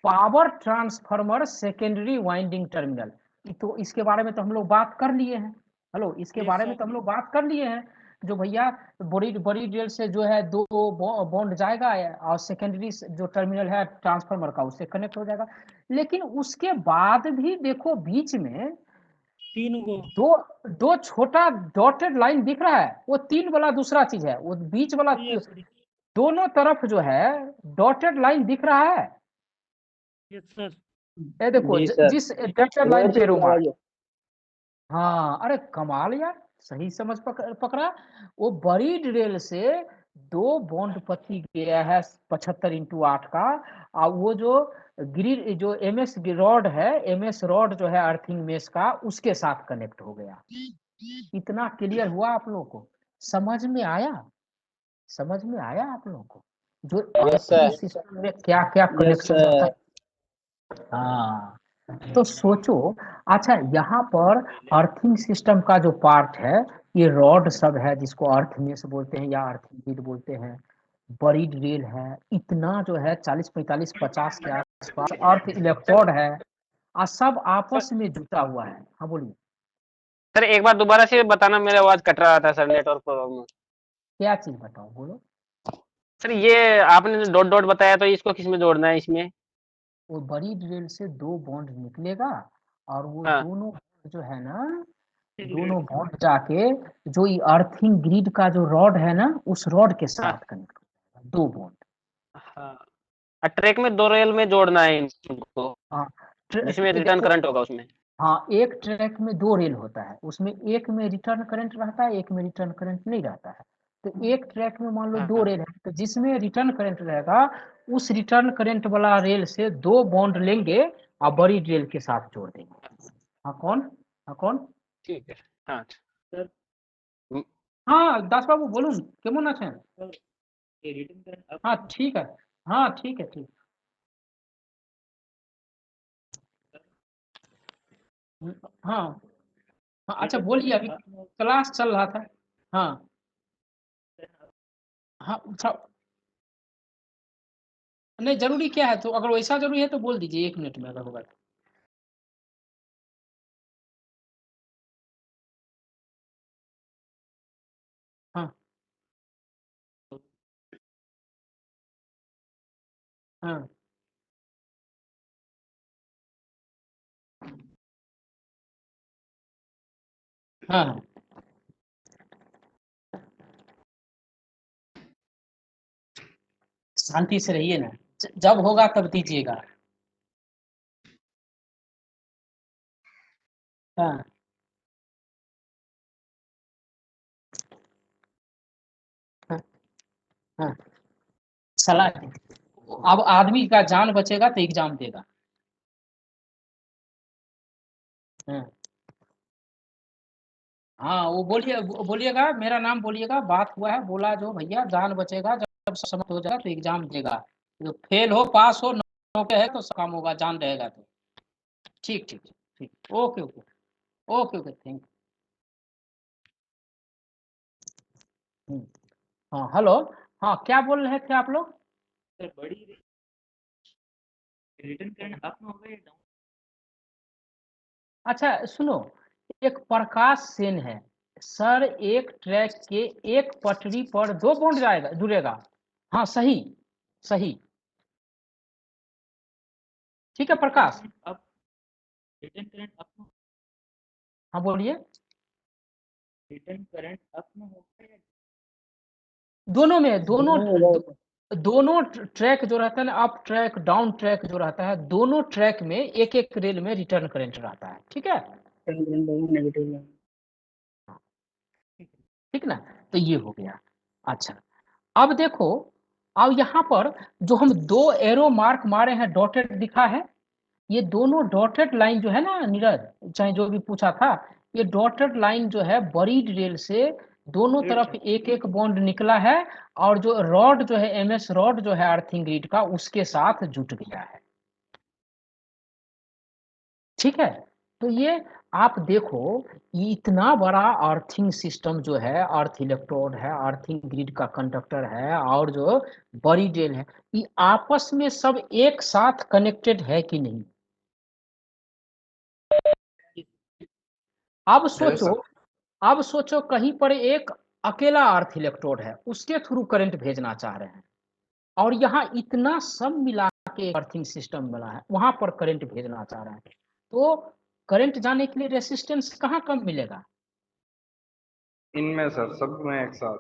power transformer secondary winding terminal. तो इसके बारे में तो हम लोग बात कर लिए हैं। हेलो, इसके बारे में तो हम लोग बात कर लिए हैं, जो भैया बड़ी बड़ी रेल से जो है दो बॉन्ड जाएगा और सेकेंडरी जो टर्मिनल है ट्रांसफार्मर का उससे कनेक्ट हो जाएगा। लेकिन उसके बाद भी देखो बीच में दो दो छोटा डॉटेड लाइन दिख रहा है, वो तीन वाला दूसरा चीज है, वो बीच वाला दोनों तरफ जो है डॉटेड लाइन दिख रहा है। ये देखो जी सर। जिस डॉटेड लाइन पे रोमा, हाँ अरे कमाल यार, सही समझ पकड़ा। वो बड़ी रेल से दो बॉन्ड पत्ती गया है 75x8 का, और वो जो ग्रिड जो MS रॉड है, MS रॉड जो है अर्थिंग मेस का, उसके साथ कनेक्ट हो गया। इतना क्लियर हुआ आप लोगों को? समझ में आया? समझ में आया आप लोगों को जो यस सर। सिस्टम में क्या क्या कनेक्शन रहता है? हाँ, तो सोचो। अच्छा, यहाँ पर अर्थिंग सिस्टम का जो पार्ट है, ये रॉड सब है जिसको अर्थ में से बोलते हैं या अर्थिंग ग्रिड बोलते हैं, बरीड रेल है, इतना जो है 40 45 50 के आसपास अर्थ इलेक्ट्रोड है, और सब आपस में जुटा हुआ है। हाँ बोलिए, सर एक बार दोबारा से बताना, मेरा आवाज कट रहा था सर, नेटवर्क प्रॉब्लम। क्या चीज बताओ, बोलो। सर ये आपने डॉट डॉट बताया, तो इसको किस में जोड़ना है इसमें? वो बड़ी ड्रिल से 2 बॉन्ड निकलेगा, और वो हाँ। दोनों जो है ना, दोनों बॉन्ड जाके जो ये अर्थिंग ग्रिड का जो रॉड है ना, उस रॉड के हाँ। साथ कनेक्ट होगा, 2 बॉन्ड। हाँ, ट्रैक में 2 रेल में जोड़ना है इनको, हाँ, जिसमें रिटर्न देखो, करंट होगा उसमें। हाँ, एक ट्रैक में 2 रेल होता है, उसमें एक में रिटर्न करंट रहता है, एक में रिटर्न करंट नहीं रहता है। तो एक ट्रैक में मान लो 2 रेल है, तो जिसमें रिटर्न करंट रहेगा, उस रिटर्न करंट वाला रेल से 2 बॉन्ड लेंगे और बड़ी रेल के साथ जोड़ देंगे। हाँ कौन? हाँ कौन? ठीक है। हाँ सर। हाँ दास बाबू बोलून, केमन आছেন? हाँ ठीक है, हाँ ठीक है, ठीक। हाँ हाँ, अच्छा बोलिए, अभी क्लास चल रहा था। हाँ हाँ, अच्छा, नहीं जरूरी क्या है, तो अगर वैसा जरूरी है तो बोल दीजिए 1 मिनट में अगर होगा तो। हाँ हाँ हाँ हाँ। शांति से रहिए ना, जब होगा तब दीजिएगा। हाँ हाँ हाँ, सलाह दीजिए। अब आदमी का जान बचेगा तो एग्जाम देगा। हाँ हाँ, वो बोलिएगा, मेरा नाम बोलिएगा, बात हुआ है, बोला जो भैया जान बचेगा, जब समाप्त हो जाएगा तो एग्जाम देगा। तो फेल हो पास हो नौके है तो काम होगा, जान रहेगा तो। ठीक ठीक ठीक, okay okay okay okay, thank you. हाँ हेलो, हाँ क्या बोल रहे थे आप लोग? सर बड़ी रिटर्न करंट अप में होगा या डाउन? अच्छा सुनो, एक प्रकाश सेन है सर, एक ट्रैक के एक पटरी पर 2 बॉन्ड जाएगा, जुड़ेगा। हाँ सही, सही, ठीक है प्रकाश। अप, रिटर्न करंट अप में, हाँ बोलिए। रिटर्न करंट अप में होगा या दोनों में, दोनों ट्रैक जो रहता है ना, अप ट्रैक डाउन ट्रैक जो रहता है, दोनों ट्रैक में एक एक रेल में रिटर्न करंट रहता है, ठीक है, ठीक ना? तो ये हो गया। अच्छा, अब देखो, अब यहाँ पर जो हम 2 एरो मार्क मारे हैं, डॉटेड दिखा है, ये दोनों डॉटेड लाइन जो है ना नीरज, चाहे जो भी पूछा था, ये डॉटेड लाइन जो है बरीड रेल से दोनों तरफ एक एक बॉन्ड निकला है, और जो रॉड जो है एमएस रॉड जो है अर्थिंग ग्रिड का, उसके साथ जुट गया है, ठीक है। तो ये आप देखो, ये इतना बड़ा अर्थिंग सिस्टम जो है, अर्थ इलेक्ट्रोड है, अर्थिंग ग्रिड का कंडक्टर है, और जो बड़ी रेल है, ये आपस में सब एक साथ कनेक्टेड है कि नहीं? अब सोचो, अब सोचो कहीं पर एक अकेला अर्थ इलेक्ट्रोड है, उसके थ्रू करंट भेजना चाह रहे हैं, और यहाँ इतना सब मिला के अर्थिंग सिस्टम बना है, वहां पर करंट भेजना चाह रहे हैं, तो करंट जाने के लिए रेसिस्टेंस कहाँ कम मिलेगा? इनमें सर, सब में एक साथ।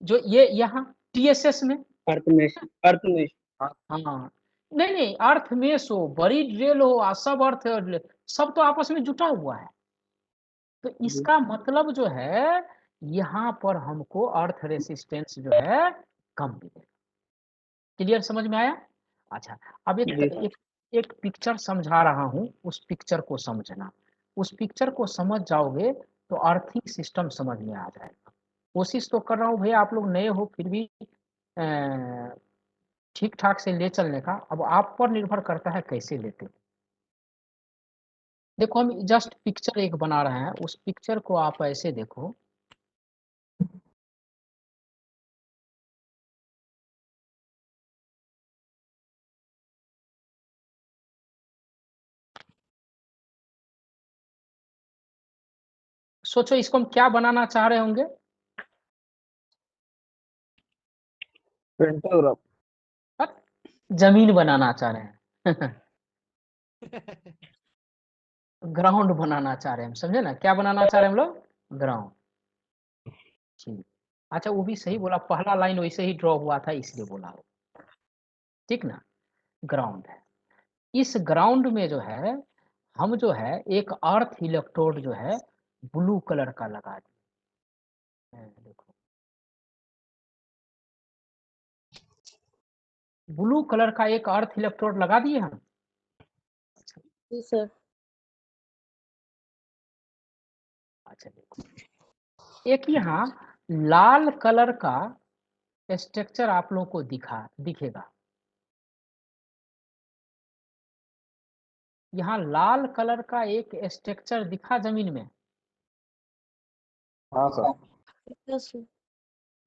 जो ये यहाँ टीएसएस में। अर्थ में, अर्थ में। हाँ, नहीं नहीं, अर्थ में सो बड़ी रेल हो आ, सब अर्थ सब तो आपस में जुटा हुआ है, तो इसका मतलब जो है यहाँ पर हमको अर्थ रेसिस्टेंस जो है कम मिलेगा। क्लियर, समझ में आया? अच्छा, अब एक पिक्चर समझा रहा हूँ, उस पिक्चर को समझना, उस पिक्चर को समझ जाओगे तो अर्थिंग सिस्टम समझ में आ जाएगा। कोशिश तो कर रहा हूँ भैया, आप लोग नए हो फिर भी ठीक ठाक से ले चलने का। अब आप पर निर्भर करता है कैसे लेते हैं। देखो हम जस्ट पिक्चर एक बना रहे हैं, उस पिक्चर को आप ऐसे देखो, सोचो इसको हम क्या बनाना चाह रहे होंगे। पेंटाग्राफ। जमीन बनाना चाह रहे हैं ग्राउंड बनाना चाह रहे हैं हम, समझे ना, क्या बनाना चाह रहे हैं हम लोग, ग्राउंड। ठीक, अच्छा वो भी सही बोला, पहला लाइन वैसे ही ड्रॉ हुआ था इसलिए बोला हो, ठीक ना, ग्राउंड है। इस ग्राउंड में जो है हम जो है एक अर्थ इलेक्ट्रोड जो है ब्लू कलर का लगा दिए हैं, देखो ब्लू कलर का एक अर्थ इलेक्ट्रोड लगा दिए हम। जी सर। अच्छा देखो, एक यहाँ लाल कलर का स्ट्रक्चर आप लोगों को दिखेगा। यहाँ लाल कलर का एक स्ट्रक्चर दिखा जमीन में। हाँ सर। Yes sir.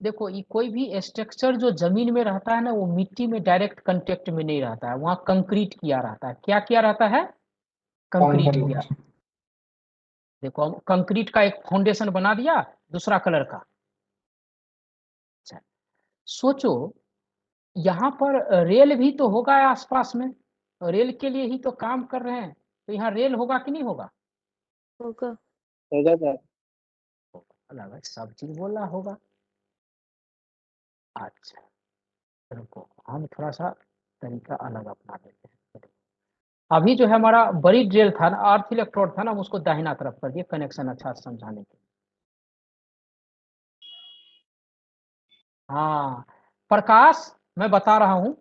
देखो ये कोई भी स्ट्रक्चर जो जमीन में रहता है ना, वो मिट्टी में डायरेक्ट कांटेक्ट में नहीं रहता है, वहां कंक्रीट किया रहता है। क्या किया रहता है, कंक्रीट किया। देखो हम कंक्रीट का एक फाउंडेशन बना दिया दूसरा कलर का। अच्छा सोचो यहाँ पर रेल भी तो होगा आसपास में, रेल के लिए ही तो काम कर रहे हैं, तो यहाँ रेल होगा कि नहीं होगा, होगा। होगा सर। अलग है, सब चीज बोला होगा। अच्छा रुको हम थोड़ा सा तरीका अलग अपना लेते हैं। अभी जो है हमारा बड़ी ड्रिल था ना, अर्थ इलेक्ट्रोड था ना, हम उसको दाहिना तरफ कर दिए कनेक्शन अच्छा से समझाने के लिए। हाँ प्रकाश, मैं बता रहा हूँ,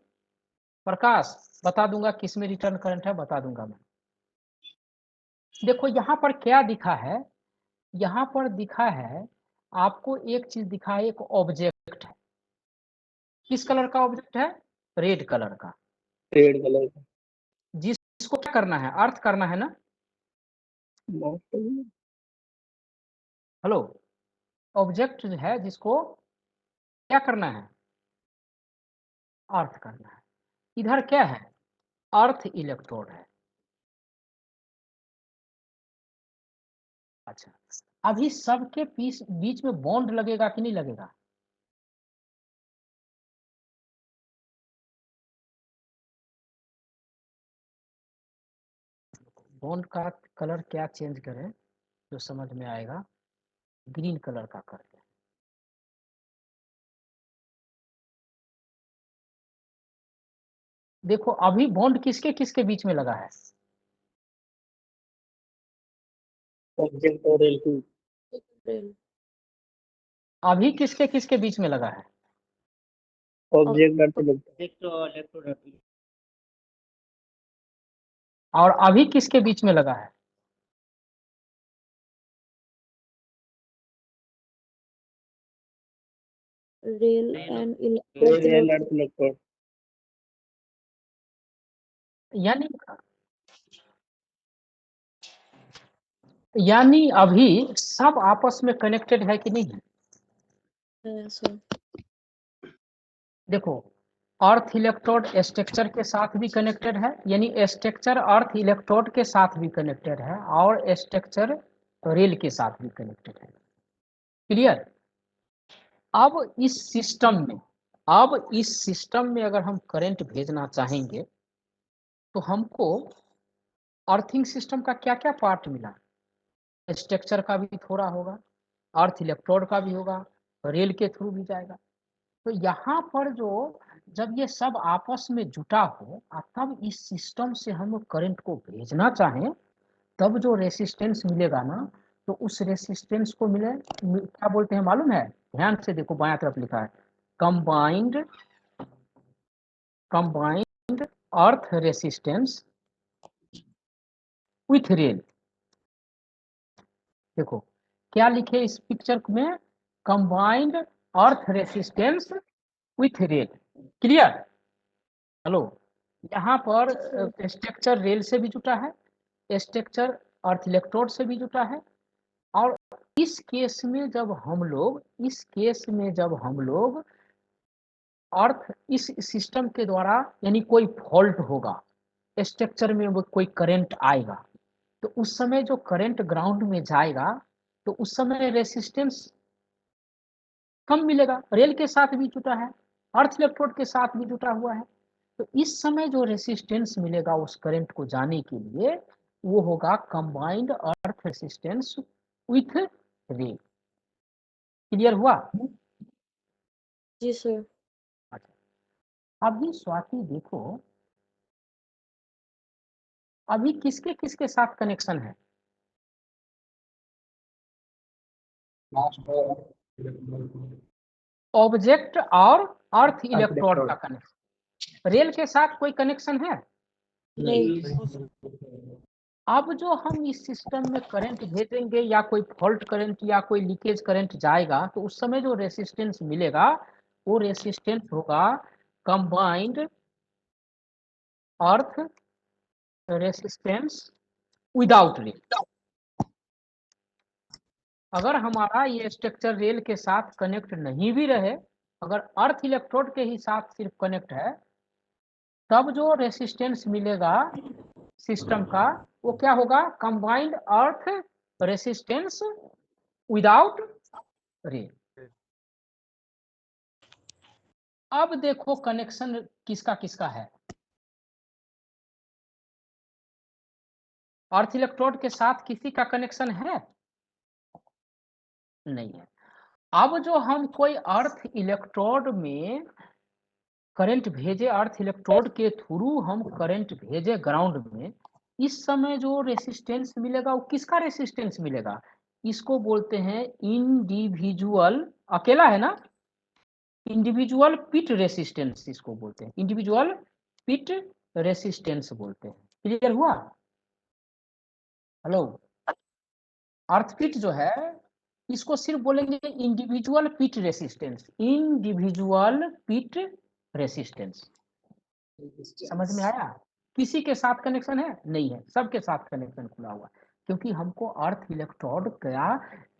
प्रकाश बता दूंगा किस में रिटर्न करंट है, बता दूंगा मैं। देखो यहाँ पर क्या दिखा है, यहाँ पर दिखा है आपको एक चीज दिखा है, एक ऑब्जेक्ट है। किस कलर का ऑब्जेक्ट है, रेड कलर का। रेड कलर का। जिसको क्या करना है, अर्थ करना है ना, हेलो, ऑब्जेक्ट जो है जिसको क्या करना है, अर्थ करना है। इधर क्या है, अर्थ इलेक्ट्रोड है। अच्छा अभी सबके बीच में बॉन्ड लगेगा कि नहीं लगेगा, बॉन्ड का कलर क्या चेंज करें जो समझ में आएगा, ग्रीन कलर का करते हैं। देखो अभी बॉन्ड किसके किसके बीच में लगा है, ऑब्जेक्ट और रेल की। रेल। अभी किसके किसके बीच में लगा है, ऑब्जेक्ट और अभी किसके बीच में लगा है, rail and rail earth electrode. यानी अभी सब आपस में कनेक्टेड है कि नहीं है। सर। देखो अर्थ इलेक्ट्रोड स्ट्रक्चर के साथ भी कनेक्टेड है, यानी स्ट्रक्चर अर्थ इलेक्ट्रोड के साथ भी कनेक्टेड है, और स्ट्रक्चर रेल के साथ भी कनेक्टेड है। क्लियर। अब इस सिस्टम में अगर हम करंट भेजना चाहेंगे तो हमको अर्थिंग सिस्टम का क्या क्या पार्ट मिला, स्ट्रक्चर का भी थोड़ा होगा, अर्थ इलेक्ट्रोड का भी होगा, रेल के थ्रू भी जाएगा। तो यहाँ पर जो जब ये सब आपस में जुटा हो और तब इस सिस्टम से हम करंट को भेजना चाहें, तब जो रेसिस्टेंस मिलेगा ना, तो उस रेसिस्टेंस को क्या बोलते हैं मालूम है, ध्यान से देखो बायां तरफ लिखा है, combined earth resistance with rail. देखो क्या लिखे इस पिक्चर में? Combined earth resistance with rail. Clear? Hello, यहाँ पर स्ट्रक्चर रेल से भी जुटा है, स्ट्रक्चर अर्थ इलेक्ट्रोड से भी जुटा है। और इस केस में जब हम लोग अर्थ इस सिस्टम के द्वारा, यानी कोई फॉल्ट होगा, स्ट्रक्चर में वो कोई करंट आएगा, तो उस समय जो करंट ग्राउंड में जाएगा तो उस समय रेसिस्टेंस कम मिलेगा। रेल के साथ भी जुटा है, अर्थ इलेक्ट्रोड के साथ भी जुटा हुआ है। तो इस समय जो रेसिस्टेंस मिलेगा उस करंट को जाने के लिए, वो होगा combined earth resistance with rail. Clear हुआ? जी सर। अभी स्वाति देखो, अभी किसके किसके साथ कनेक्शन है? ऑब्जेक्ट और अर्थ इलेक्ट्रोड का कनेक्शन। रेल के साथ कोई कनेक्शन है? नहीं। अब जो हम इस सिस्टम में करंट भेजेंगे या कोई फॉल्ट करंट या कोई लीकेज करंट जाएगा, तो उस समय जो रेसिस्टेंस मिलेगा वो रेसिस्टेंस होगा कंबाइंड अर्थ रेसिस्टेंस विदाउट रेल। अगर हमारा ये स्ट्रक्चर रेल के साथ कनेक्ट नहीं भी रहे, अगर अर्थ इलेक्ट्रोड के ही साथ सिर्फ कनेक्ट है, तब जो रेसिस्टेंस मिलेगा सिस्टम का वो क्या होगा? कंबाइंड अर्थ रेसिस्टेंस विदाउट रेल। अब देखो कनेक्शन किसका किसका है। अर्थ इलेक्ट्रोड के साथ किसी का कनेक्शन है? नहीं है। अब जो हम कोई अर्थ इलेक्ट्रोड में करंट भेजे, अर्थ इलेक्ट्रोड के थ्रू हम करंट भेजे ग्राउंड में, इस समय जो रेसिस्टेंस मिलेगा वो किसका रेसिस्टेंस मिलेगा? इसको बोलते हैं इंडिविजुअल, अकेला है ना, इंडिविजुअल पिट रेसिस्टेंस इसको बोलते हैं, इंडिविजुअल पिट रेसिस्टेंस बोलते हैं। क्लियर हुआ? हेलो, अर्थ पिट जो है इसको सिर्फ बोलेंगे इंडिविजुअल पिट रेसिस्टेंस, इंडिविजुअल पिट रेसिस्टेंस। समझ में आया? किसी के साथ कनेक्शन है? नहीं है, सबके साथ कनेक्शन खुला हुआ, क्योंकि हमको अर्थ इलेक्ट्रोड का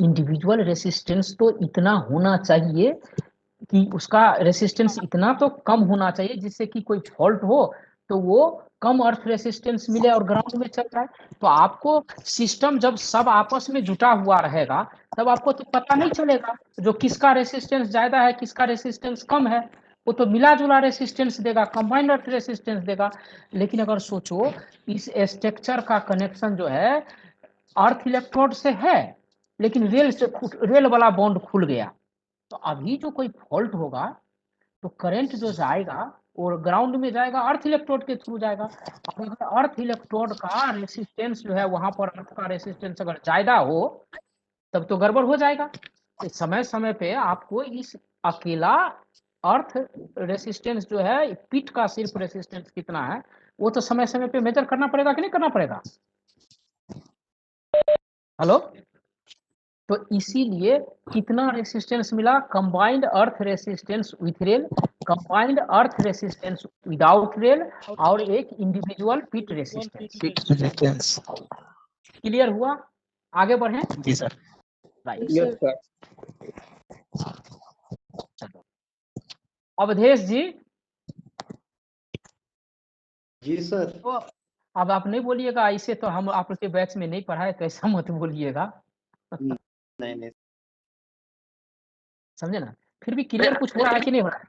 इंडिविजुअल रेसिस्टेंस तो इतना होना चाहिए कि उसका रेसिस्टेंस इतना तो कम होना चाहिए जिससे कि कोई फॉल्ट हो तो वो कम अर्थ रेसिस्टेंस मिले और ग्राउंड में चल जाए। तो आपको सिस्टम जब सब आपस में जुटा हुआ रहेगा तब आपको तो पता नहीं चलेगा जो किसका रेसिस्टेंस ज्यादा है किसका रेसिस्टेंस कम है, वो तो मिला जुला रेसिस्टेंस देगा, कंबाइंड अर्थ रेसिस्टेंस देगा। लेकिन अगर सोचो इस स्ट्रक्चर का कनेक्शन जो है अर्थ इलेक्ट्रोड से है, लेकिन रेल वाला बॉन्ड खुल गया, तो अभी जो कोई फॉल्ट होगा तो करंट जो जाएगा और ग्राउंड में जाएगा, अर्थ इलेक्ट्रोड के थ्रू जाएगा। और अगर अर्थ इलेक्ट्रोड का रेसिस्टेंस जो है वहां पर अर्थ का रेसिस्टेंस अगर ज्यादा हो तब तो गड़बड़ हो जाएगा। तो समय समय पे आपको इस अकेला अर्थ रेसिस्टेंस जो है पिट का सिर्फ रेसिस्टेंस कितना है वो तो समय समय पे मेजर करना पड़ेगा कि नहीं करना पड़ेगा? हेलो, तो इसीलिए कितना रेसिस्टेंस मिला? Combined earth resistance with rail, combined earth resistance without rail और एक इंडिविजुअल पिट रेसिस्टेंस। क्लियर हुआ? आगे बढ़े? जी सर। Right, yes sir. चलो अवधेश जी। जी सर। तो अब आप नहीं बोलिएगा ऐसे, तो हम आपके बैच में नहीं पढ़ाए तो ऐसा मत बोलिएगा। नहीं समझे ना? फिर भी क्लियर कुछ हो रहा है कि नहीं हो रहा है?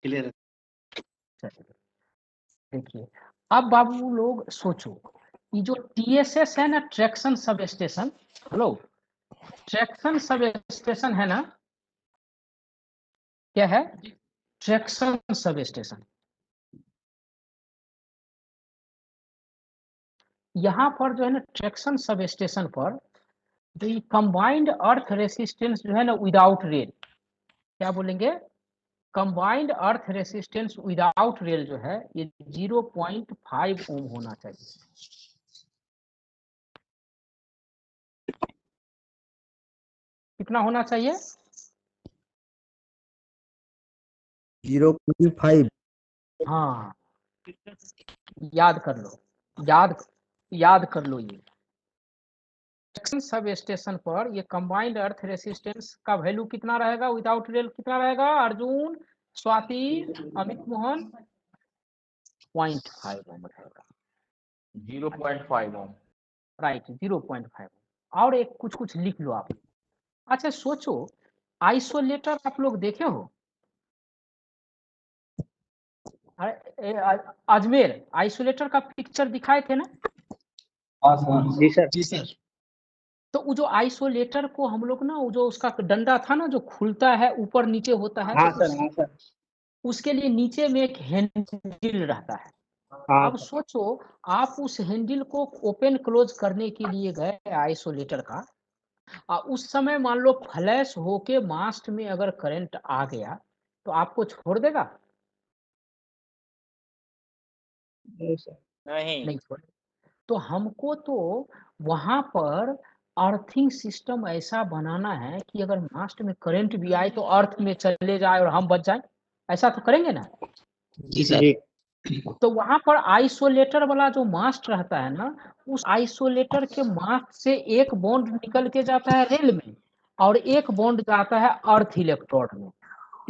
क्लियर। देखिए अब बाबू लोग सोचो, ये जो टीएसएस है ना, traction sub station, hello, traction sub station है ना, क्या है? Traction sub station. यहाँ पर जो है ना ट्रैक्शन सब स्टेशन पर जो ये कंबाइंड अर्थ रेसिस्टेंस जो है ना विदाउट रेल, क्या बोलेंगे? कंबाइंड अर्थ रेसिस्टेंस विदाउट रेल जो है ये 0.5 ओम होना चाहिए। कितना होना चाहिए? 0.5। हाँ, याद कर लो, याद कर लो। ये सब स्टेशन पर ये कंबाइंड अर्थ रेसिस्टेंस का वैल्यू कितना रहेगा? विदाउट रेल कितना रहेगा? अर्जुन, स्वाति, अमित मोहन, 0.5 ओम रहेगा। 0.5 ओम। राइट, 0.5। और एक कुछ लिख लो आप। अच्छा सोचो, आइसोलेटर आप लोग देखे हो? अजमेर आइसोलेटर का पिक्चर दिखाए थे ना? जी सर। जी सर। तो वो जो आइसोलेटर को हम लोग ना, वो जो उसका डंडा था ना, जो खुलता है ऊपर नीचे होता है, हाँ तो सर, हाँ सर, उसके लिए नीचे में एक हैंडल रहता है। हाँ अब सर। सोचो, आप उस हैंडल को ओपन क्लोज करने के लिए गए आइसोलेटर का, उस समय मान लो फ्लैश होके मास्ट में अगर करंट आ गया तो आपको छोड़ देगा? नहीं छोड़। तो हमको तो वहां पर अर्थिंग सिस्टम ऐसा बनाना है कि अगर मास्ट में करंट भी आए तो अर्थ में चले जाए और हम बच जाए। ऐसा तो करेंगे ना? जी सर। तो वहां पर आइसोलेटर वाला जो मास्ट रहता है ना, उस आइसोलेटर के मास्ट से एक बॉन्ड निकल के जाता है रेल में, और एक बॉन्ड जाता है अर्थ इलेक्ट्रोड में।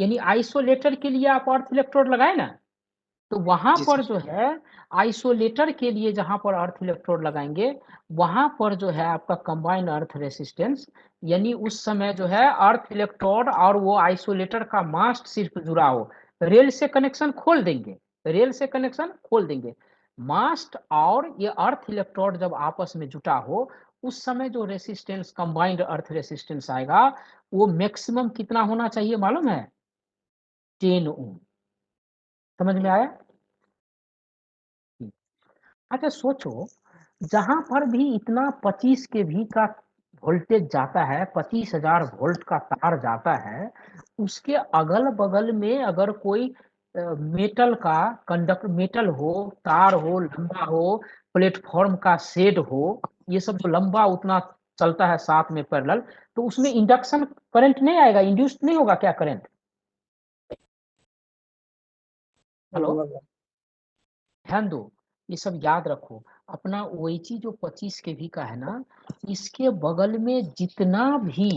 यानी आइसोलेटर के लिए आप अर्थ इलेक्ट्रोड लगाए ना, तो वहां पर जो है आइसोलेटर के लिए जहां पर अर्थ इलेक्ट्रोड लगाएंगे, वहां पर जो है आपका कंबाइंड अर्थ रेसिस्टेंस, यानी उस समय जो है अर्थ इलेक्ट्रोड और वो आइसोलेटर का मास्ट सिर्फ जुड़ा हो, रेल से कनेक्शन खोल देंगे, रेल से कनेक्शन खोल देंगे। मास्ट और ये अर्थ इलेक्ट्रोड जब आपस में जुटा हो, उस समय जो रेसिस्टेंस कंबाइंड अर्थ रेसिस्टेंस आएगा, वो मैक्सिमम कितना होना चाहिए मालूम है? 10 ओम। समझ में आया? अच्छा सोचो, जहां पर भी इतना 25 के भी का वोल्टेज जाता है, 25,000 वोल्ट का तार जाता है, उसके अगल बगल में अगर कोई मेटल का कंडक्टर, मेटल हो, तार हो, लंबा हो, प्लेटफॉर्म का शेड हो, ये सब जो लंबा उतना चलता है साथ में पैरेलल, तो उसमें इंडक्शन करंट नहीं आएगा? इंड्यूस्ड नहीं होगा क्या करंट? हेलो, ध्यान दो, ये सब याद रखो। अपना ओएची जो 25 के भी का है ना, इसके बगल में जितना भी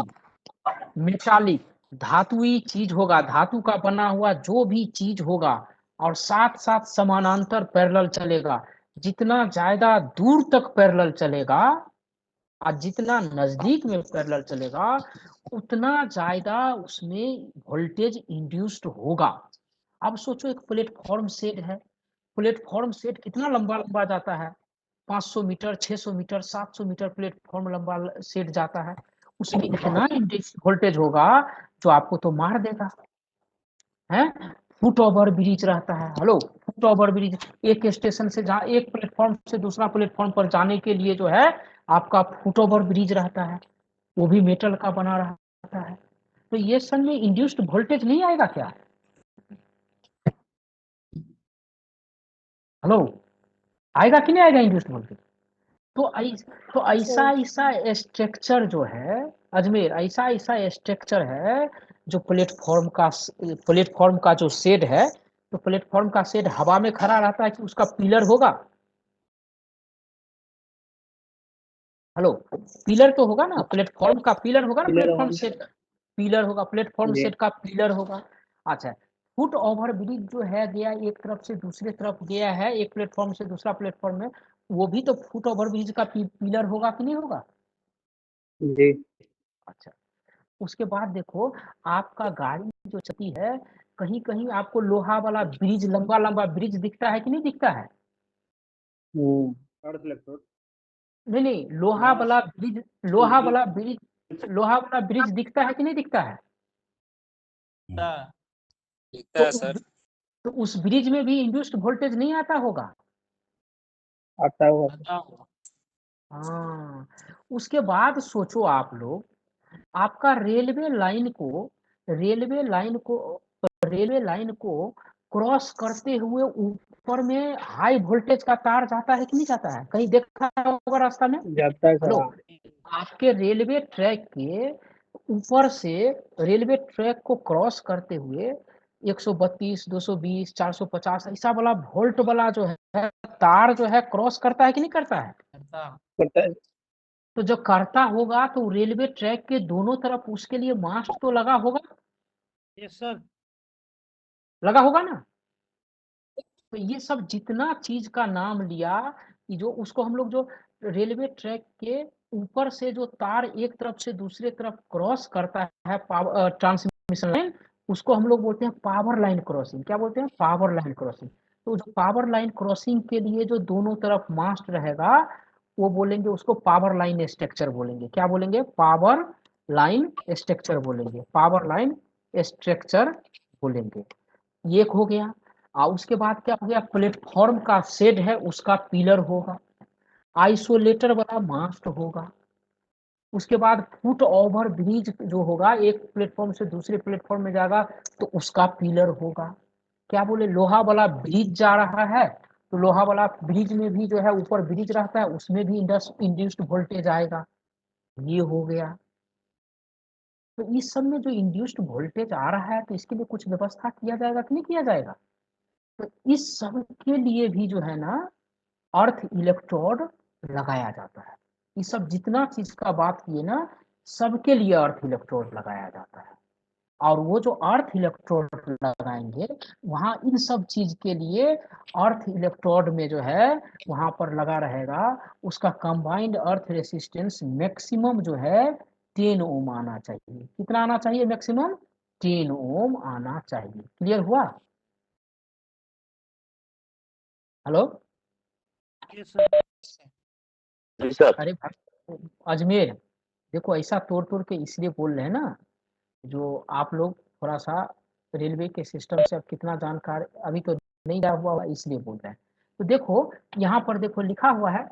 मेटालिक धातुई चीज होगा, धातु का बना हुआ जो भी चीज होगा, और साथ साथ समानांतर पैरेलल चलेगा, जितना ज्यादा दूर तक पैरेलल चलेगा और जितना नजदीक में पैरेलल चलेगा, उतना ज्यादा उसमें वोल्टेज इंड्यूस्ड होगा। अब सोचो, एक प्लेटफॉर्म सेट है, प्लेटफॉर्म सेट कितना लंबा लंबा जाता है? 500 मीटर, 600 मीटर, 700 मीटर प्लेटफॉर्म लंबा सेट जाता है। उसमें इतना वोल्टेज होगा जो आपको तो मार देगा। है, फुट ओवर ब्रिज रहता है। हेलो, फुट ओवर ब्रिज, एक स्टेशन से जहाँ एक प्लेटफॉर्म से दूसरा प्लेटफॉर्म पर जाने के लिए जो है आपका फुट ओवर ब्रिज रहता है, वो भी मेटल का बना रहता है। तो ये सब में इंड्यूस्ड वोल्टेज नहीं आएगा क्या? हेलो, आएगा कि नहीं आएगा इंड्यूस्ड वोल्टेज? तो ऐसा ऐसा स्ट्रक्चर जो है अजमेर, ऐसा ऐसा स्ट्रक्चर है जो प्लेटफॉर्म का जो शेड है, तो प्लेटफॉर्म का शेड हवा में खड़ा रहता है कि उसका पिलर होगा? हेलो, पिलर तो होगा ना, प्लेटफॉर्म का पिलर होगा ना, प्लेटफॉर्म सेट पिलर होगा, प्लेटफॉर्म सेट का पिलर होगा। अच्छा, फुट ओवर ब्रिज जो है गया एक तरफ से दूसरे तरफ गया है, एक प्लेटफॉर्म से दूसरा प्लेटफॉर्म में, वो भी तो फुट ओवर ब्रिज का पिलर होगा कि नहीं होगा? जी। अच्छा, उसके बाद देखो, आपका गाड़ी जो चलती है, कहीं कहीं आपको लोहा वाला ब्रिज, लंबा लंबा ब्रिज दिखता है कि नहीं दिखता है? अर्थ इलेक्ट्रोड। नहीं नहीं, लोहा वाला ब्रिज, लोहा वाला ब्रिज, लोहा वाला ब्रिज दिखता है कि नहीं दिखता है? दिखता है सर। तो उस ब्रिज में भी इंड्यूस्ड वोल्टेज नहीं आता होगा? आता होगा। हाँ। उसके बाद सोचो आप लोग, आपका रेलवे लाइन को क्रॉस करते हुए ऊपर में हाई वोल्टेज का तार जाता है कि नहीं जाता है? कहीं देखा होगा रास्ता में? जाता है सर। हेलो, हाँ। आपके रेलवे ट्रैक के ऊपर से रेलवे ट्रैक को क्रॉस करते हुए 132, 220, 450 ऐसा वाला वोल्ट वाला जो है तार जो है क्रॉस करता है कि नहीं करता है? करता है। तो जब करता होगा तो रेलवे ट्रैक के दोनों तरफ उसके लिए मास्ट तो लगा होगा, यस सर। लगा होगा ना। तो ये सब जितना चीज का नाम लिया, कि जो उसको हम लोग जो रेलवे ट्रैक के ऊपर से जो तार एक तरफ से दूसरे तरफ क्रॉस करता है पावर ट्रांसमिशन लाइन, उसको हम लोग बोलते हैं पावर लाइन क्रॉसिंग। क्या बोलते हैं? Power line crossing. तो जो पावर लाइन क्रॉसिंग के लिए जो दोनों तरफ मास्ट रहेगा वो बोलेंगे उसको पावर लाइन स्ट्रक्चर बोलेंगे। क्या बोलेंगे? पावर लाइन स्ट्रक्चर बोलेंगे, पावर लाइन स्ट्रक्चर बोलेंगे। ये एक हो गया। उसके बाद क्या हो गया? प्लेटफॉर्म का शेड है उसका पिलर होगा, आइसोलेटर वाला मास्ट होगा। उसके बाद फुट ओवर ब्रिज जो होगा, एक प्लेटफॉर्म से दूसरे प्लेटफॉर्म में जाएगा तो उसका पिलर होगा। क्या बोले? लोहा वाला ब्रिज जा रहा है तो लोहा वाला ब्रिज में भी जो है ऊपर ब्रिज रहता है उसमें भी इंड्यूस्ड वोल्टेज आएगा। ये हो गया। तो इस सब में जो इंड्यूस्ड वोल्टेज आ रहा है तो इसके लिए कुछ व्यवस्था किया जाएगा कि नहीं किया जाएगा? तो इस सब के लिए भी जो है ना अर्थ इलेक्ट्रोड लगाया जाता है। ये सब जितना चीज का बात किए ना, सबके लिए अर्थ इलेक्ट्रोड लगाया जाता है। और वो जो अर्थ इलेक्ट्रोड लगाएंगे वहां इन सब चीज के लिए अर्थ इलेक्ट्रोड में जो है वहां पर लगा रहेगा उसका कंबाइंड अर्थ रेसिस्टेंस मैक्सिमम जो है 10 ओम आना चाहिए। कितना आना चाहिए? मैक्सिमम 10 ओम आना चाहिए। क्लियर हुआ? हेलो। Yes sir. जी सर। अरे भाई अजमेर, देखो ऐसा तोड़ तोड़ के इसलिए बोल रहे हैं ना, जो आप लोग थोड़ा सा रेलवे के सिस्टम से अब कितना जानकार अभी तो नहीं रहा हुआ इसलिए बोल रहे हैं। तो देखो यहाँ पर देखो लिखा हुआ है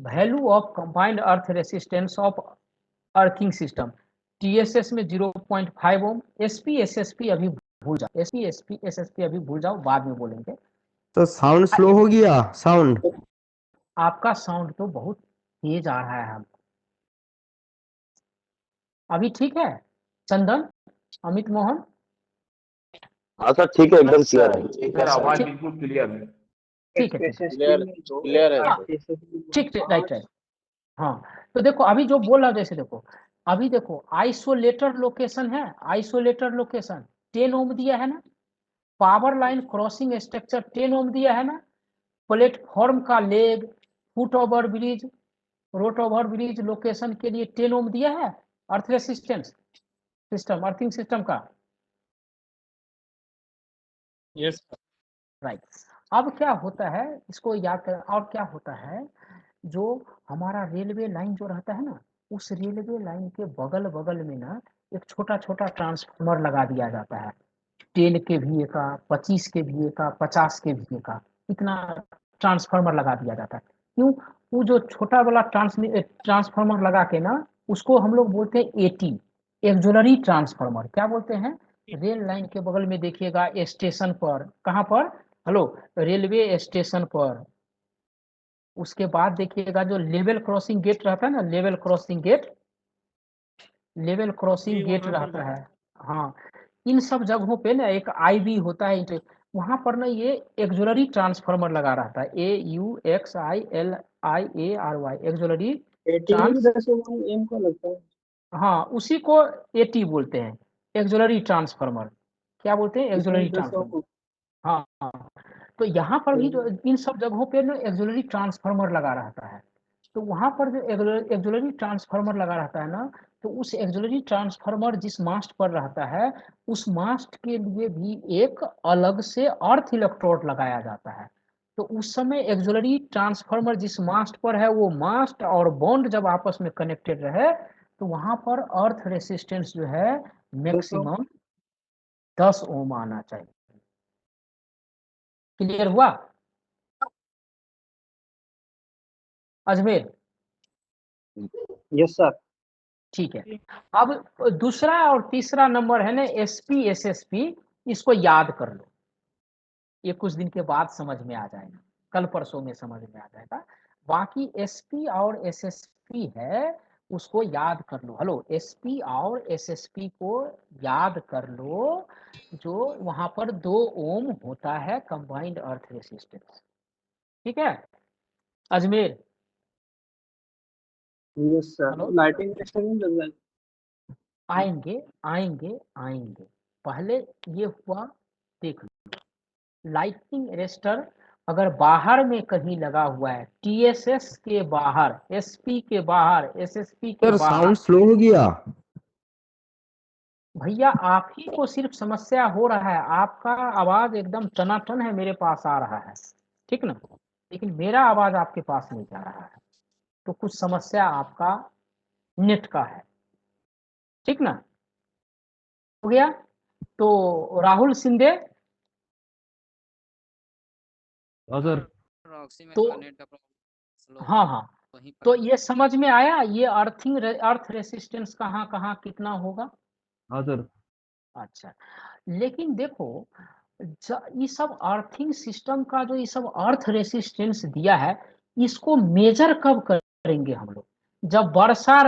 value of combined earth resistance of earthing system. TSS में 0.5 ओम, एसपी एसएसपी अभी भूल जाओ, एसपी एसएसपी अभी भूल जाओ, बाद में बोलेंगे। तो साउंड स्लो हो गया साउंड। आपका साउंड तो बहुत तेज आ रहा है हमको। अभी ठीक है चंदन, अमित मोहन? हाँ सर ठीक है, एकदम क्लियर है। सर आवाज बिल्कुल क्लियर है। ठीक है, ठीक है, क्लियर है हाँ, ठीक है, राइट राइट। हाँ तो देखो अभी जो बोल रहा जैसे देखो अभी देखो आइसोलेटर लोकेशन है, आइसोलेटर लोकेशन 10 ओम दिया है ना, power line crossing structure 10 ohm दिया है ना, प्लेटफॉर्म का leg, foot over bridge, road over bridge location के लिए 10 ओम दिया है earth resistance system, earthing system का। Yes right. अब क्या होता है इसको याद करें। और क्या होता है जो हमारा रेलवे लाइन जो रहता है ना, उस रेलवे लाइन के बगल बगल में ना एक छोटा छोटा ट्रांसफार्मर लगा दिया जाता है, 10 केवीए का, 25 केवीए का, 50 केवीए का, इतना ट्रांसफार्मर लगा दिया जाता है। क्यों? वो जो छोटा वाला ट्रांसफार्मर लगा के ना उसको हम लोग बोलते हैं एटी, एक्जुलरी ट्रांसफार्मर। क्या बोलते हैं? रेल लाइन के बगल में देखिएगा स्टेशन पर, कहाँ पर? हेलो, रेलवे स्टेशन पर। उसके बाद देखिएगा जो लेवल क्रॉसिंग गेट रहता है ना, level crossing gate, level crossing gate रहता है। हाँ, इन सब जगहों पे ना एक आईवी होता है, वहां पर ना ये एक्जुलरी ट्रांसफार्मर लगा रहता है, AUXILIARY, एक्जुलरी ट्रांस, एम को लगता है। हाँ उसी को एटी बोलते हैं, एक्जुलरी ट्रांसफार्मर। क्या बोलते हैं? Auxiliary transformer. हाँ हाँ। तो यहाँ पर भी जो इन सब जगहों पे ना एक्जुलरी ट्रांसफार्मर लगा रहता है, तो वहां पर जो एक्जुलरी ट्रांसफार्मर लगा रहता है ना, तो उस एक्जुलरी ट्रांसफार्मर जिस मास्ट पर रहता है उस मास्ट के लिए भी एक अलग से अर्थ इलेक्ट्रोड लगाया जाता है। तो उस समय एक्जुलरी ट्रांसफार्मर जिस मास्ट पर है वो मास्ट और बॉन्ड जब आपस में कनेक्टेड रहे तो वहां पर अर्थ रेसिस्टेंस जो है मैक्सिमम 10 ओम आना चाहिए। क्लियर हुआ अजमेर? Yes sir. ठीक है। अब दूसरा और तीसरा नंबर है ना एसपी एसएसपी, इसको याद कर लो, ये कुछ दिन के बाद समझ में आ जाएगा, कल परसों में समझ में आ जाएगा। बाकी एसपी और एसएसपी है उसको याद कर लो। हेलो, एसपी और एसएसपी को याद कर लो, जो वहां पर 2 ओम होता है कंबाइंड अर्थ रेसिस्टेंस। ठीक है Ajmer? Yes sir, hello, lighting system नहीं लग रहा है। आएंगे आएंगे आएंगे, पहले ये हुआ देख लो। लाइटिंग अरेस्टर अगर बाहर में कहीं लगा हुआ है, टीएसएस के बाहर, एसपी के बाहर, एसएसपी के सर बाहर, साउंड स्लो हो गया। भैया आप ही को सिर्फ समस्या हो रहा है, आपका आवाज एकदम टनाटन है मेरे पास आ रहा है, ठीक ना, लेकिन मेरा आवाज आपके पास नहीं जा रहा है, तो कुछ समस्या आपका नेट का है, ठीक ना। हो गया। तो राहुल सिंधे, हाँ सर। तो हाँ हाँ, तो ये समझ में आया ये अर्थ रेसिस्टेंस कहाँ कहाँ कितना होगा। हाँ सर। अच्छा, लेकिन देखो, ये सब अर्थिंग सिस्टम का जो ये सब अर्थ रेसिस्टेंस दिया है, इसको मेजर कब करेंगे हम लोग? जब वर्षा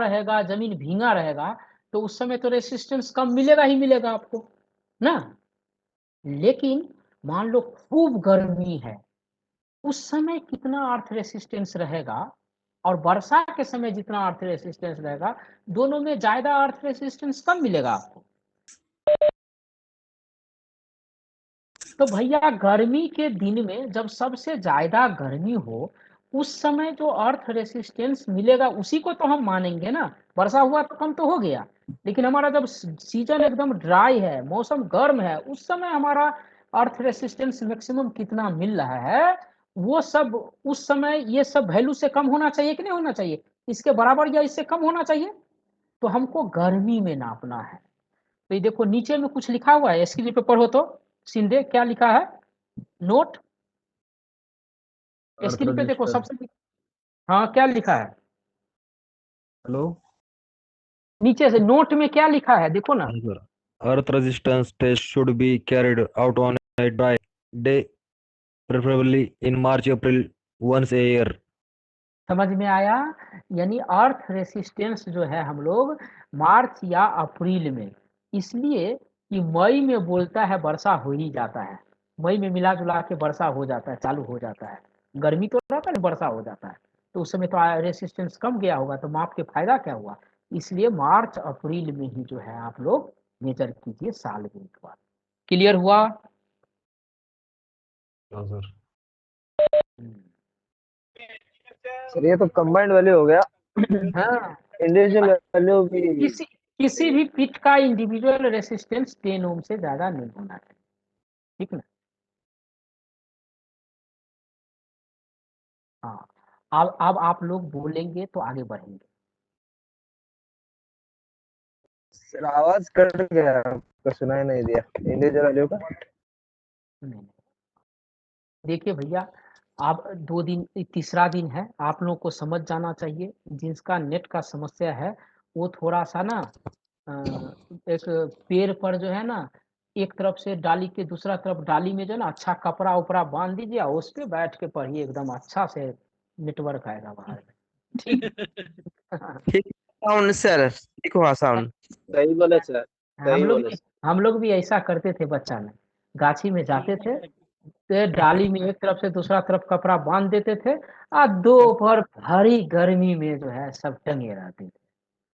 रहेगा, जमीन भींगा रहेगा, तो उस समय तो रेसिस्टेंस कम मिलेगा ही मिलेगा आपको ना। लेकिन मान लो खूब गर्मी है, उस समय कितना अर्थ रेसिस्टेंस रहेगा, और वर्षा के समय जितना अर्थ रेसिस्टेंस रहेगा, दोनों में ज्यादा अर्थ रेसिस्टेंस कब मिलेगा आपको? तो भैया गर्मी के दिन में जब सबसे ज्यादा गर्मी हो, उस समय जो अर्थ रेसिस्टेंस मिलेगा उसी को तो हम मानेंगे ना। वर्षा हुआ तो कम तो हो गया, लेकिन हमारा जब सीजन एकदम ड्राई है, मौसम गर्म है, उस समय हमारा अर्थ रेसिस्टेंस मैक्सिमम कितना मिल रहा है, वो सब उस समय ये सब वैल्यू से कम होना चाहिए कि नहीं होना चाहिए? इसके बराबर या इससे कम होना चाहिए। तो हमको गर्मी में नापना है। तो ये देखो नीचे में कुछ लिखा हुआ है, स्क्रीन पे पढ़ो तो सिंधे, क्या लिखा है? नोट, अर्थ स्क्रीन पे देखो रजिस्टर। सबसे, हाँ क्या लिखा है? हेलो। नीचे से नोट में क्या लिखा है देखो ना। हाँ सर। Earth resistance test should be carried out on a dry day, preferably in March April once a year. समझ में आया? यानी अर्थ रेसिस्टेंस जो है हम लोग मार्च या अप्रैल में, इसलिए कि मई में बोलता है वर्षा हो ही जाता है, मई में मिला जुला के वर्षा हो जाता है, चालू हो जाता है, गर्मी तो रहता है, वर्षा हो जाता है, तो उस समय तो रेसिस्टेंस कम गया होगा, तो माप के फायदा क्या हुआ? इसलिए मार्च अप्रैल में ही जो है आप लोग मेजर कीजिए साल में एक बार। क्लियर हुआ? हाँ सर। सर ये तो कंबाइंड वैल्यू हो गया, हाँ, इंडिविजुअल वैल्यू भी। किसी किसी भी पिट का इंडिविजुअल रेसिस्टेंस 10 ओम से ज्यादा नहीं होना चाहिए, ठीक ना। हाँ, अब आप लोग बोलेंगे तो आगे बढ़ेंगे। सर आवाज कट गया, आपका सुनाई नहीं दिया इंडिविजुअल वैल्यू का। नहीं, देखिए भैया, आप 2 दिन, तीसरा दिन है, आप लोगों को समझ जाना चाहिए, जिसका नेट का समस्या है वो थोड़ा सा ना अ, एक पेड़ पर जो है ना, एक तरफ से डाली के दूसरा तरफ डाली में जो है ना अच्छा कपड़ा उपड़ा बांध दीजिए, और उस पे बैठ के पढ़िए, एकदम अच्छा से नेटवर्क आएगा बाहर में, ठीक ठीक साउंड सर, ठीक हुआ साउंड। सही बोले सर, हम सही लोग बोले भी सर। हम लोग भी ऐसा करते थे बच्चा में, गाछी में जाते थे, तो डाली में एक तरफ से दूसरा तरफ कपड़ा बांध देते थे, और दोपहर भारी गर्मी में जो है सब टंगे रहते थे,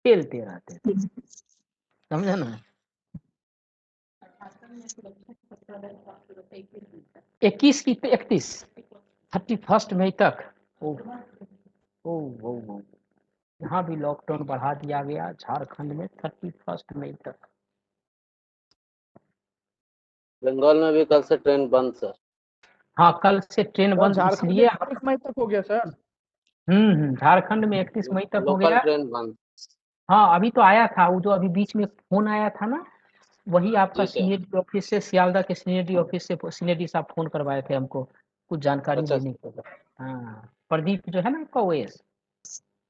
खेलते रहते थे, समझे ना। 21 की 31, 31 मई तक। ओ ओ, यहाँ भी लॉकडाउन बढ़ा दिया गया झारखंड में 31 मई तक। बंगाल में भी कल से ट्रेन बंद सर। हाँ, कल से ट्रेन सर बंद झारखंड में इसलिए। 31 मई तक हो गया सर। झारखंड में 31 मई तक हो लोकल गया। ट्रेन बंद। हाँ, अभी तो आया था वो, जो अभी बीच में फोन आया था ना, वही आपका जी सर। सीएडी ऑफिस से, सियालदह के सीएडी ऑफिस से सीएडी साहब फोन करवाए थे हमको कुछ जानकारी अच्छा लेने के लिए। हाँ, प्रदीप जो है ना आपका ओएस।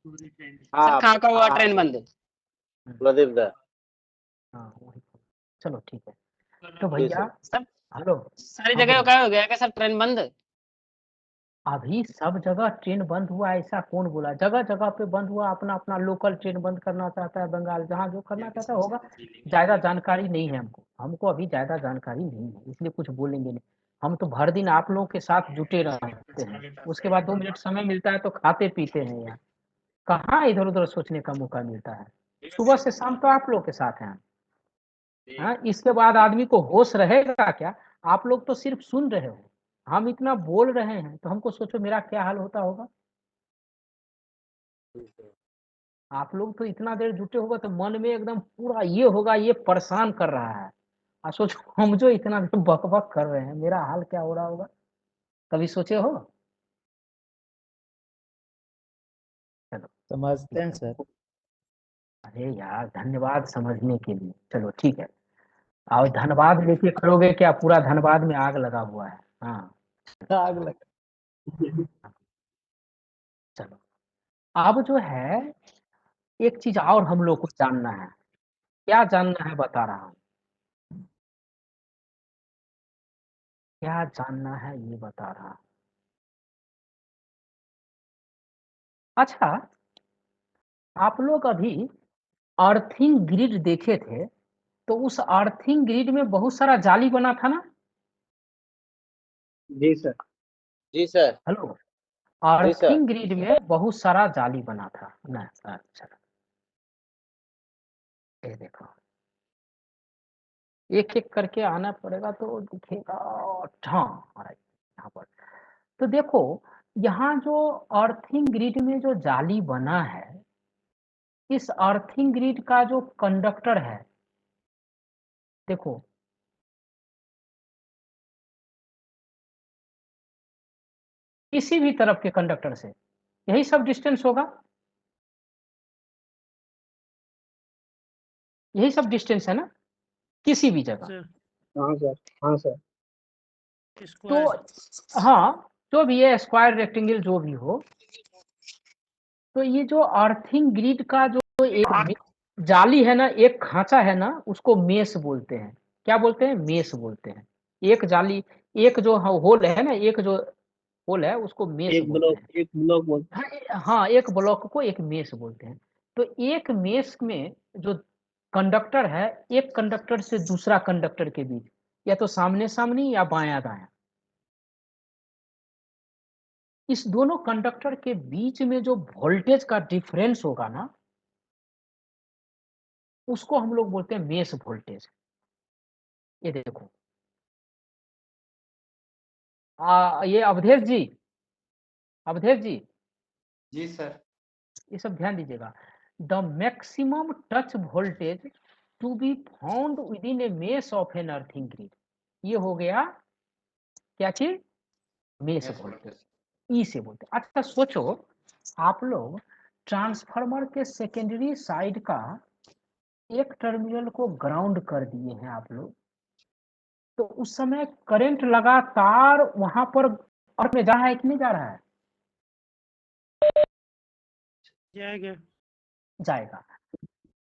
सर कहाँ का हुआ ट्रेन बंद? प्रदीप दा। हाँ वही, चलो ठीक है। तो जी भैया, सर। सब हेलो, सारी हाँ जगह बोलो। का हो गया क्या सर ट्रेन बंद? अभी सब जगह ट्रेन बंद हुआ ऐसा कौन बोला? जगह जगह पे बंद हुआ, अपना अपना लोकल ट्रेन बंद करना चाहता है बंगाल, जहाँ जो करना चाहता है होगा। ज्यादा जानकारी नहीं है हमको, हमको अभी ज्यादा जानकारी नहीं है, इसलिए कुछ बोलेंगे नहीं। हम तो भर दिन आप लोगों के साथ जुटे रहते हैं, उसके बाद 2 मिनट समय मिलता है तो खाते पीते हैं यार। कहाँ इधर उधर सोचने का मौका मिलता है? सुबह से शाम तो आप लोग के साथ हैं। हाँ, इसके बाद आदमी को होश रहेगा क्या? आप लोग तो सिर्फ सुन रहे हो, हम इतना बोल रहे हैं, तो हमको सोचो मेरा क्या हाल होता होगा। आप लोग तो इतना देर जुटे होगा तो मन में एकदम पूरा ये होगा, ये परेशान कर रहा है। और सोचो हम जो इतना देर बक बक कर रहे हैं, मेरा हाल क्या हो रहा होगा, कभी सोचे हो? चलो, समझते हैं सर। अरे यार धन्यवाद समझने के लिए, चलो ठीक है। और धनबाद लेके करोगे क्या? पूरा धनबाद में आग लगा हुआ है। हाँ आग लग चलो, अब जो है एक चीज और हम लोग को जानना है। क्या जानना है बता रहा हूँ, क्या जानना है ये बता रहा हूँ। अच्छा, आप लोग अभी अर्थिंग ग्रिड देखे थे, तो उस अर्थिंग ग्रिड में बहुत सारा जाली बना था ना? जी सर। जी सर। हेलो, जी सर। अर्थिंग ग्रिड में बहुत सारा जाली बना था ना? अच्छा, ये देखो, एक एक करके आना पड़ेगा तो दिखेगा। हाँ, राइट, यहाँ पर तो देखो, यहाँ जो अर्थिंग ग्रिड में जो जाली बना है, इस अर्थिंग ग्रिड का जो कंडक्टर है, देखो किसी भी तरफ के कंडक्टर से यही सब डिस्टेंस होगा, यही सब डिस्टेंस है ना, किसी भी जगह। सर हाँ सर। हाँ सर। तो स्क्वायर हाँ, जो भी है स्क्वायर रेक्टेंगल जो भी हो, तो ये जो अर्थिंग ग्रिड का जो एक जाली है ना, एक खांचा है ना, उसको मेस बोलते हैं। क्या बोलते हैं? मेस बोलते हैं। एक जाली, एक जो होल है ना, एक जो होल है उसको मेस बोलते हैं। एक ब्लॉक बोल। हाँ, हाँ, एक ब्लॉक को एक मेस बोलते हैं। तो एक मेस में जो कंडक्टर है, एक कंडक्टर से दूसरा कंडक्टर के बीच, या तो सामने सामनी या बायां दायां, इस दोनों कंडक्टर के बीच में जो वोल्टेज का डिफरेंस होगा ना, उसको हम लोग बोलते हैं मेस वोल्टेज। ये देखो, ये अवधेश जी, अवधेश जी, जी सर। ये सब ध्यान दीजिएगा। The maximum touch voltage to be found within a mesh of an earthing grid, ये हो गया क्या चीज? Mesh yes voltage, voltage. ई से बोलते हैं। अच्छा सोचो, आप लोग ट्रांसफार्मर के सेकेंडरी साइड का एक टर्मिनल को ग्राउंड कर दिए हैं आप लोग, तो उस समय करंट लगातार वहां पर और में जा रहा है कि नहीं जा रहा है? जाएगा जाएगा।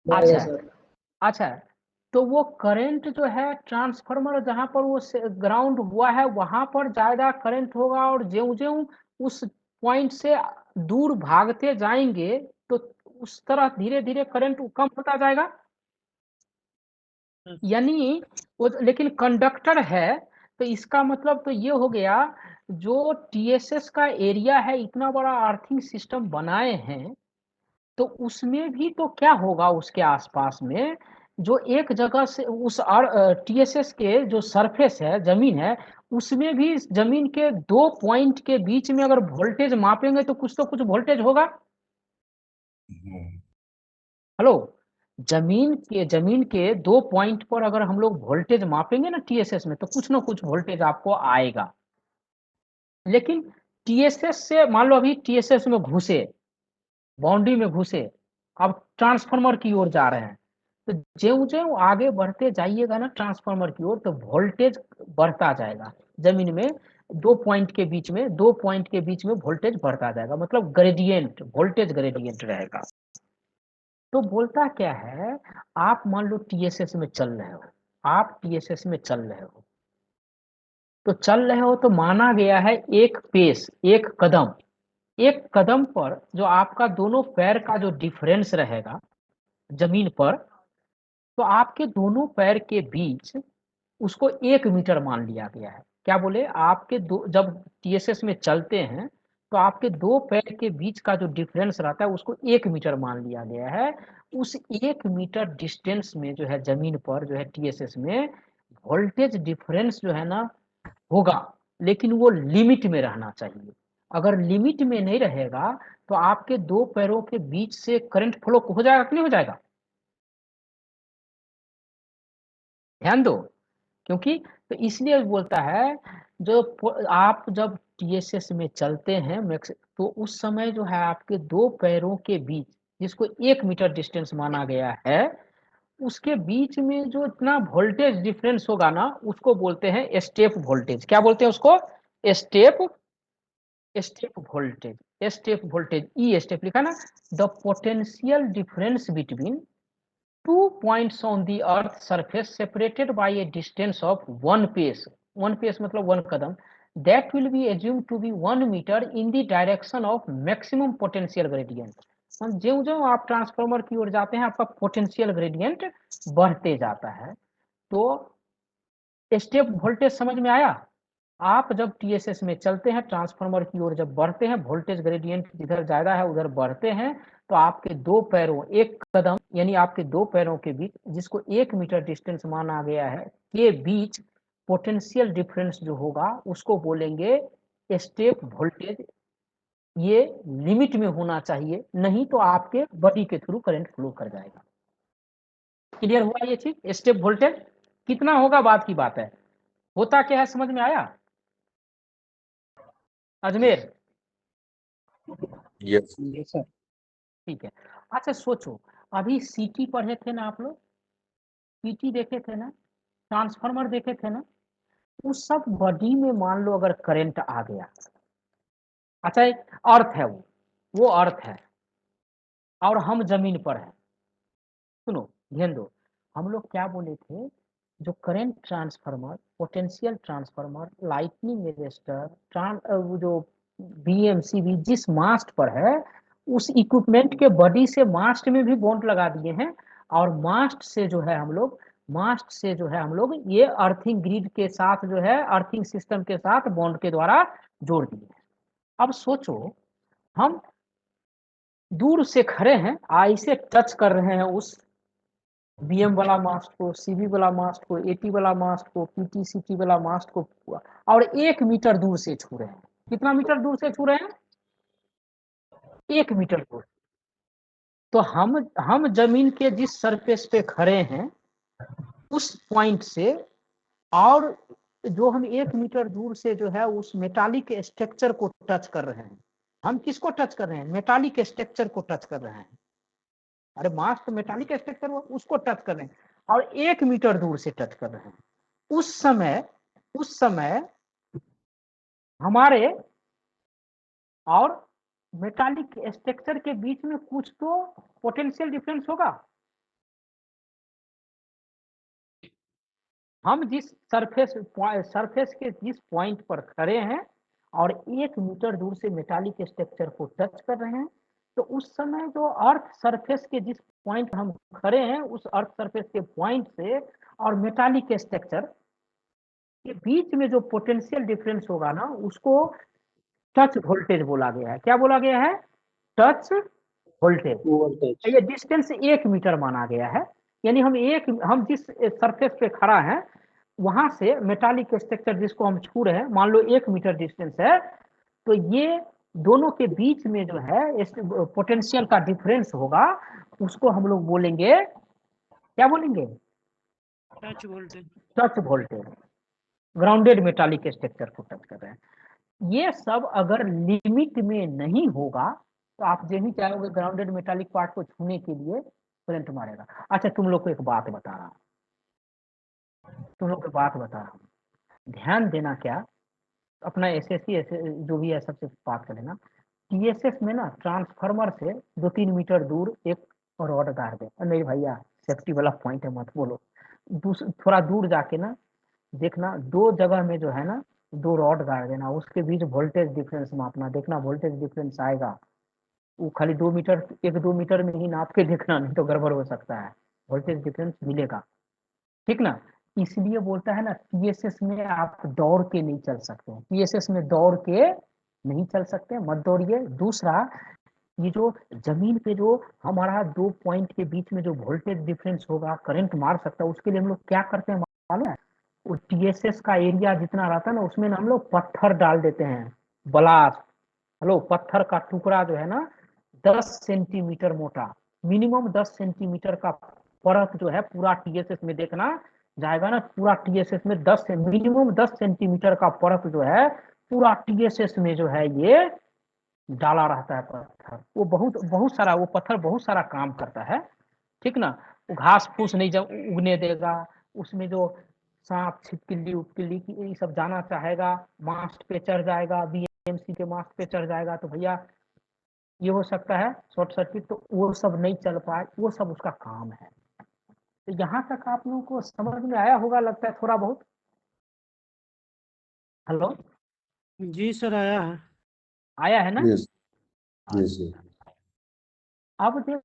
जाएगा अच्छा, सर। अच्छा, तो वो करंट जो है ट्रांसफार्मर जहां पर वो ग्राउंड हुआ है वहां पर ज्यादा करंट होगा, और ज्यों ज्यों उस पॉइंट से दूर भागते जाएंगे तो उस तरह धीरे धीरे करंट कम होता जाएगा। यानी वो लेकिन कंडक्टर है, तो इसका मतलब तो ये हो गया, जो टीएसएस का एरिया है, इतना बड़ा अर्थिंग सिस्टम बनाए हैं, तो उसमें भी तो क्या होगा, उसके आसपास में जो एक जगह से उस टीएसएस के जो सरफेस है, जमीन है, उसमें भी जमीन के 2 पॉइंट के बीच में अगर वोल्टेज मापेंगे तो कुछ वोल्टेज होगा। हेलो, जमीन के 2 पॉइंट पर अगर हम लोग वोल्टेज मापेंगे ना टीएसएस में, तो कुछ ना कुछ वोल्टेज आपको आएगा। लेकिन टीएसएस से मान लो अभी टीएसएस में घुसे, बाउंड्री में घुसे, अब ट्रांसफार्मर की ओर जा रहे हैं, तो ज्यों ज्यों आगे बढ़ते जाइएगा ना ट्रांसफार्मर की ओर, तो वोल्टेज बढ़ता जाएगा। जमीन में 2 पॉइंट के बीच में वोल्टेज बढ़ता जाएगा, मतलब ग्रेडियंट, वोल्टेज ग्रेडियंट रहेगा। तो बोलता क्या है, आप मान लो टीएसएस में चल रहे हो, आप टीएसएस में चल रहे हो, तो चल रहे हो तो माना गया है एक पेस, एक कदम पर जो आपका दोनों पैर का जो डिफरेंस रहेगा जमीन पर, तो आपके दोनों पैर के बीच उसको 1 मीटर मान लिया गया है। क्या बोले, आपके दो जब टीएसएस में चलते हैं तो आपके दो पैर के बीच का जो डिफरेंस रहता है उसको 1 मीटर मान लिया गया है। उस 1 मीटर डिस्टेंस में जो है जमीन पर जो है टीएसएस में वोल्टेज डिफरेंस जो है ना होगा, लेकिन वो लिमिट में रहना चाहिए। अगर लिमिट में नहीं रहेगा तो आपके दो पैरों के बीच से करंट फ्लो हो जाएगा कि नहीं हो जाएगा? ध्यान दो, क्योंकि तो इसलिए बोलता है जो आप जब टीएसएस में चलते हैं तो उस समय जो है आपके दो पैरों के बीच, जिसको 1 मीटर डिस्टेंस माना गया है, उसके बीच में जो इतना वोल्टेज डिफरेंस होगा ना उसको बोलते हैं स्टेप वोल्टेज। क्या बोलते हैं उसको? Step voltage. स्टेप वोल्टेज, ई स्टेप लिखा ना। The potential difference between 2 points on the earth surface separated by a distance of 1 pace, 1 pace मतलब 1 कदम, that will be assumed to be 1 meter in the direction of maximum potential gradient। ज्यों ज्यों आप transformer की ओर जाते हैं आपका potential gradient बढ़ते जाता है। तो स्टेप वोल्टेज समझ में आया? आप जब टीएसएस में चलते हैं, ट्रांसफार्मर की ओर जब बढ़ते हैं, वोल्टेज ग्रेडियंट जिधर ज्यादा है उधर बढ़ते हैं, तो आपके दो पैरों, एक कदम यानी आपके दो पैरों के बीच, जिसको 1 मीटर डिस्टेंस माना गया है, के बीच पोटेंशियल डिफरेंस जो होगा उसको बोलेंगे स्टेप वोल्टेज। ये लिमिट में होना चाहिए, नहीं तो आपके बॉडी के थ्रू करंट फ्लो कर जाएगा। क्लियर हुआ ये चीज? स्टेप वोल्टेज कितना होगा बात की बात है, होता क्या है समझ में आया? Ajmer yes sir. ठीक है। अच्छा सोचो, अभी सीटी पढ़े थे ना आप लोग, सीटी देखे थे ना, ट्रांसफार्मर देखे थे ना, उस सब बॉडी में मान लो अगर करंट आ गया, अच्छा एक अर्थ है, वो अर्थ है और हम जमीन पर है। सुनो ध्यान दो, हम लोग क्या बोले थे, जो current transformer, potential transformer, lightning arrester, वो जो बीएमसीबी जिस मास्ट पर है, उस इक्विपमेंट के बॉडी से मास्ट में भी बॉन्ड लगा दिए हैं, और मास्ट से जो है हम लोग ये अर्थिंग ग्रिड के साथ जो है अर्थिंग सिस्टम के साथ बॉन्ड के द्वारा जोड़ दिए हैं। अब सोचो, हम दूर से खड़े हैं, ऐसे टच कर रहे हैं उस बीएम वाला मास्ट को, सीबी वाला मास्ट को, एटी वाला मास्ट को, पीटी सीटी वाला मास्ट को, और 1 मीटर दूर से छू रहे हैं। कितना मीटर दूर से छू रहे हैं? 1 मीटर दूर। तो हम जमीन के जिस सरफेस पे खड़े हैं उस पॉइंट से, और जो हम 1 मीटर दूर से जो है उस मेटालिक स्ट्रक्चर को टच कर रहे हैं। हम किसको टच कर रहे हैं? मेटालिक स्ट्रक्चर को टच कर रहे हैं। अरे मास्ट मेटालिक स्ट्रक्चर उसको टच कर रहे हैं, और 1 मीटर दूर से टच कर रहे हैं। उस समय हमारे और मेटालिक स्ट्रक्चर के बीच में कुछ तो पोटेंशियल डिफरेंस होगा। हम जिस सरफेस के जिस पॉइंट पर खड़े हैं और 1 मीटर दूर से मेटालिक स्ट्रक्चर को टच कर रहे हैं, तो उस समय जो अर्थ सरफेस के जिस पॉइंट हम खड़े हैं उस अर्थ सरफेस के पॉइंट से और मेटालिक स्ट्रक्चर के बीच में जो पोटेंशियल डिफरेंस होगा ना उसको टच वोल्टेज बोला गया है। क्या बोला गया है? Touch voltage. ये डिस्टेंस 1 मीटर माना गया है, यानी हम जिस सरफेस पे खड़ा है वहां से मेटालिक स्ट्रक्चर जिसको हम छू रहे हैं, मान लो 1 मीटर डिस्टेंस है, तो ये दोनों के बीच में जो है पोटेंशियल का डिफरेंस होगा, उसको हम लोग बोलेंगे, क्या बोलेंगे? Touch voltage. Touch voltage. Grounded metallic structure को टच कर रहे हैं। ये सब अगर लिमिट में नहीं होगा तो आप जो ही चाहोगे ग्राउंडेड मेटालिक पार्ट को छूने के लिए करंट मारेगा। अच्छा तुम लोग को एक बात बता रहा हूँ, ध्यान देना, क्या अपना एसएससी जो भी है सबसे बात कर लेना। टीएसएस में ना ट्रांसफार्मर से 2-3 मीटर दूर एक रॉड गाड़ दे। नहीं भैया सेफ्टी वाला पॉइंट है, मत बोलो। थोड़ा दूर जाके ना देखना, 2 जगह में जो है ना दो रॉड गाड़ देना, उसके बीच वोल्टेज डिफरेंस मापना, देखना वोल्टेज डिफरेंस आएगा। वो खाली 2 मीटर, 1-2 मीटर में ही नाप के देखना, नहीं तो गड़बड़ हो सकता है, वोल्टेज डिफरेंस मिलेगा, ठीक ना। इसलिए बोलता है ना, टीएसएस में आप दौड़ के नहीं चल सकते, टीएसएस में दौड़ के नहीं चल सकते, मत दौड़िए। दूसरा, ये जो जमीन पे जो हमारा 2 पॉइंट के बीच में जो वोल्टेज डिफरेंस होगा, करंट मार सकता है, उसके लिए हम लोग क्या करते हैं मालूम है? वो टीएसएस का एरिया जितना रहता है ना, उसमें ना हम लोग पत्थर डाल देते हैं, ब्लास्ट, हेलो, पत्थर का टुकड़ा जो है ना 10 सेंटीमीटर मोटा, मिनिमम 10 सेंटीमीटर का परत जो है पूरा टीएसएस में देखना जाएगा ना, पूरा टीएसएस में मिनिमम 10 सेंटीमीटर का परत जो है पूरा टीएसएस में जो है ये डाला रहता है पत्थर। वो बहुत बहुत सारा, वो पत्थर बहुत सारा काम करता है, ठीक ना। वो घास फूस नहीं जब उगने देगा, उसमें जो सांप छिपकली उपकली की ये सब जाना चाहेगा, मास्ट पे चढ़ जाएगा, बीएमसी के मास्ट पे चढ़ जाएगा, तो भैया ये हो सकता है शॉर्ट सर्किट, तो वो सब नहीं चल पाए, वो सब उसका काम है। तो यहाँ तक आप लोगों को समझ में आया होगा लगता है थोड़ा बहुत। हेलो, जी सर, आया है। आया है ना? Yes yes sir. अब देखो,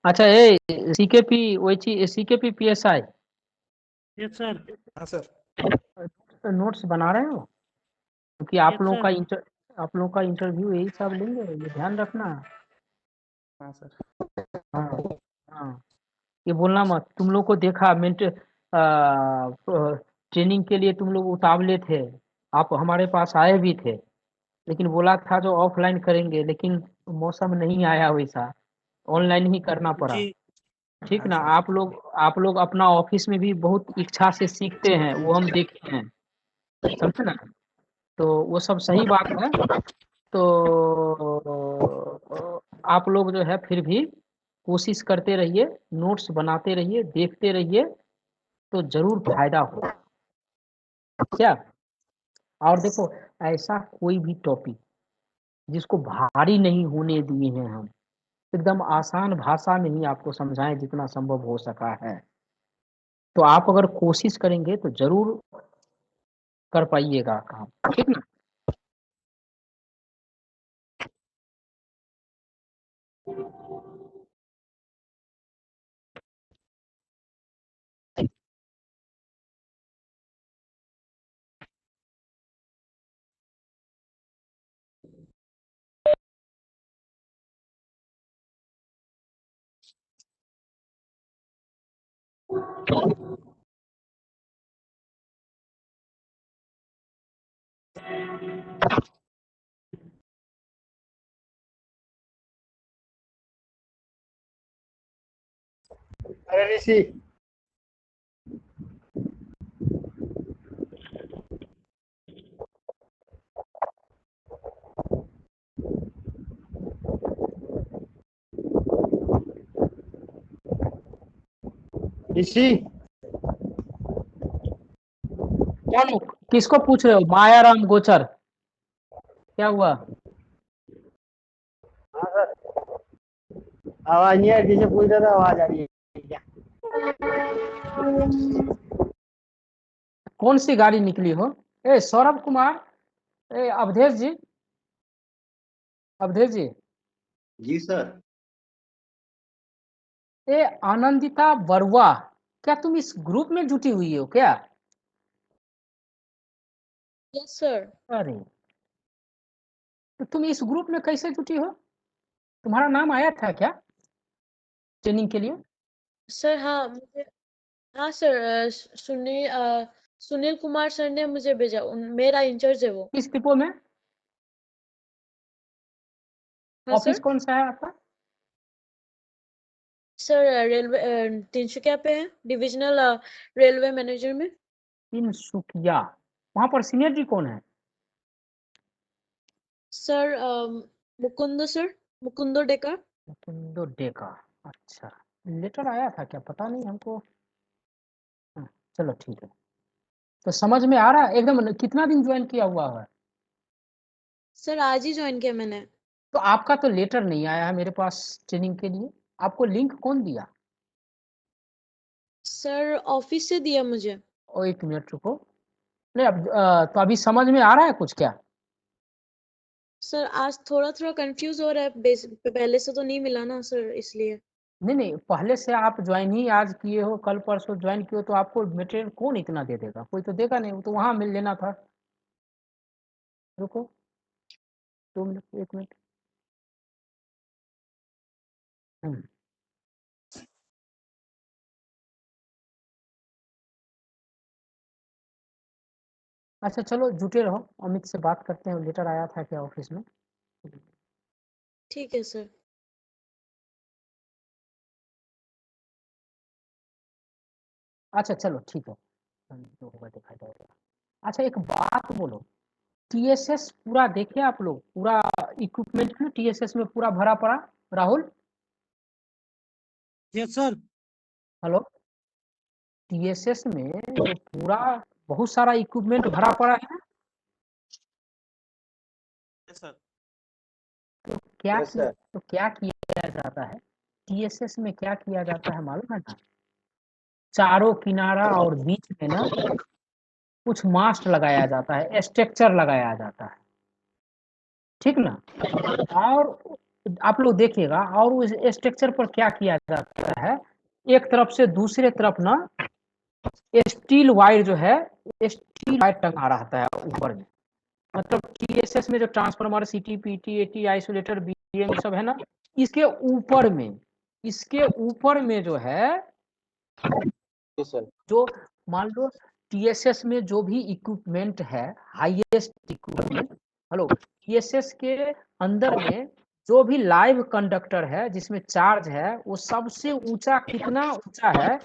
अच्छा, ये सीकेपी वही सीकेपी पीएसआई यस सर। हाँ सर। नोट्स बना रहे हो? क्योंकि यस सर। आप लोगों का इंटरव्यू यही सब लेंगे, ये ध्यान रखना। हाँ सर। हाँ, हाँ, ये बोलना मत, तुम लोग को देखा मिनट ट्रेनिंग के लिए तुम लोग उतावले थे, आप हमारे पास आए भी थे, लेकिन बोला था जो ऑफलाइन करेंगे, लेकिन मौसम नहीं आया वैसा, ऑनलाइन ही करना पड़ा, जी ठीक हाँ ना। सर। आप लोग अपना ऑफिस में भी बहुत इच्छा से सीखते हैं, वो हम देखे हैं, समझे ना। तो वो सब सही बात है। तो आप लोग जो है फिर भी कोशिश करते रहिए, नोट्स बनाते रहिए, देखते रहिए, तो जरूर फायदा होगा, क्या। और देखो, ऐसा कोई भी टॉपिक जिसको भारी नहीं होने दिए हैं हम, एकदम आसान भाषा में ही आपको समझाएं जितना संभव हो सका है। तो आप अगर कोशिश करेंगे तो जरूर कर पाइएगा काम, ठीक ना। अरे ऋषि, ऋषि कौन, किसको पूछ रहे हो? मायाराम गोचर, क्या हुआ? हाँ सर, आवाज नहीं आ रही, जैसे पूछ रहा था आवाज आ रही है क्या? कौन सी गाड़ी निकली हो? ए सौरभ कुमार, ए अवधेश जी, अवधेश जी, जी सर। ए आनंदिता बरुआ, क्या तुम इस ग्रुप में जुटी हुई हो क्या? Yes sir. अरे तो तुम इस ग्रुप में कैसे जुटी हो? तुम्हारा नाम आया था क्या ट्रेनिंग के लिए? सर हाँ मुझे, हाँ सर, सुनील कुमार सर ने मुझे भेजा, मेरा इंचार्ज है वो। किस डिपो में? हाँ ऑफिस सर। कौन सा है आपका? सर रेलवे तिनसुकिया पे है, डिविजनल रेलवे मैनेजर में। तिनसुकिया, वहां पर सीनियर जी कौन है? Sir Mukundo sir, Mukundo Deka. मुकुंदो डेका, अच्छा। लेटर आया था क्या, पता नहीं हमको। हाँ, चलो ठीक है। तो समझ में आ रहा है एकदम। कितना दिन ज्वाइन किया हुआ है? सर आज ही ज्वाइन किया मैंने। तो आपका तो लेटर नहीं आया है मेरे पास ट्रेनिंग के लिए। आपको लिंक कौन दिया? सर ऑफिस से दिया मुझे। ओ एक मिनट रुको। नहीं अब तो अभी समझ में आ रहा है कुछ क्या? सर आज थोड़ा थोड़ा कंफ्यूज हो रहा है, पहले से तो नहीं मिला ना सर, इसलिए। नहीं नहीं, पहले से आप ज्वाइन ही आज किए हो, कल परसों ज्वाइन किए हो, तो आपको मटेरियल कौन इतना दे देगा? कोई तो देगा नहीं, वो तो वहां मिल लेना था। रुको 2 मिनट, 1 मिनट। हम्म, अच्छा चलो जुटे रहो, अमित से बात करते हैं, लेटर आया था क्या ऑफिस में। ठीक है सर। अच्छा चलो ठीक है, जो होगा देखा जाएगा। अच्छा एक बात बोलो, टीएसएस पूरा देखे आप लोग? पूरा इक्विपमेंट में टीएसएस में पूरा भरा पड़ा? Rahul, yes sir. Hello, TSS में जो पूरा बहुत सारा इक्विपमेंट भरा पड़ा है ना, यस सर। क्या यस किया, सर। तो क्या किया जाता है टीएसएस में, क्या किया जाता है मालूम है ना? चारों किनारा और बीच में ना कुछ मास्ट लगाया जाता है, स्ट्रक्चर लगाया जाता है, ठीक ना। और आप लोग देखिएगा, और उस स्ट्रक्चर पर क्या किया जाता है, एक तरफ से दूसरे तरफ ना स्टील वायर जो है, स्टील वायर टंगा रहता है ऊपर में। मतलब टीएसएस में जो ट्रांसफार्मर, सीटी, पीटी, एटी, आइसोलेटर, बीएम सब है ना, इसके ऊपर में, इसके ऊपर में जो है, यस सर। जो मान लो टीएसएस में जो भी इक्विपमेंट है, हाईएस्ट इक्विपमेंट, हेलो, टीएसएस के अंदर में जो भी लाइव कंडक्टर है जिसमें चार्ज है, वो सबसे ऊंचा कितना ऊंचा है,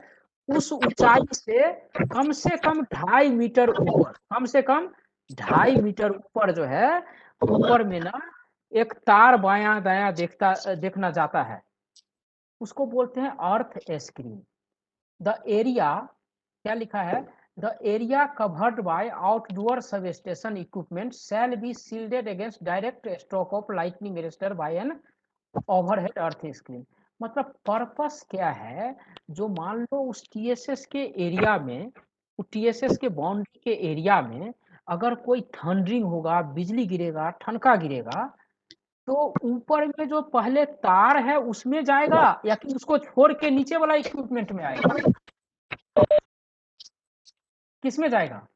उस ऊंचाई से कम 2.5 मीटर ऊपर, कम से कम 2.5 मीटर ऊपर जो है, ऊपर में ना एक तार बायां दायां देखना जाता है, उसको बोलते हैं अर्थ स्क्रीन। द एरिया, क्या लिखा है, the area covered by outdoor sub station equipment shall be shielded against direct stroke of lightning register by an overhead earth screen. मतलब पर्पस क्या है, जो मान लो उस टीएसएस के एरिया में, टीएसएस के बाउंड्री के एरिया में अगर कोई थंडरिंग होगा, बिजली गिरेगा, ठनका गिरेगा, तो ऊपर में जो पहले तार है उसमें जाएगा या कि उसको छोड़ के नीचे वाला इक्विपमेंट में आएगा? किस में जाएगा?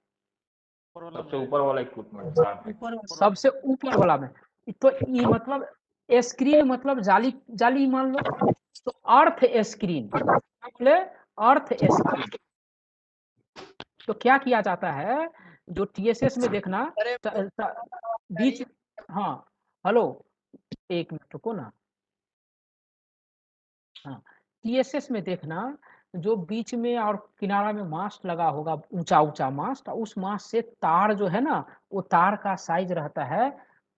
सबसे ऊपर वाला इक्विपमेंट। सबसे ऊपर वाला में। तो ये मतलब स्क्रीन मतलब जाली, जाली मान लो, तो अर्थ स्क्रीन, बोले अर्थ स्क्रीन। तो क्या किया जाता है, जो टीएसएस में देखना बीच, हाँ हेलो एक मिनट रुको ना, हाँ टीएसएस में देखना जो बीच में और किनारा में मास्ट लगा होगा, ऊंचा ऊंचा मास्ट, उस मास्ट से तार जो है ना, वो तार का साइज रहता है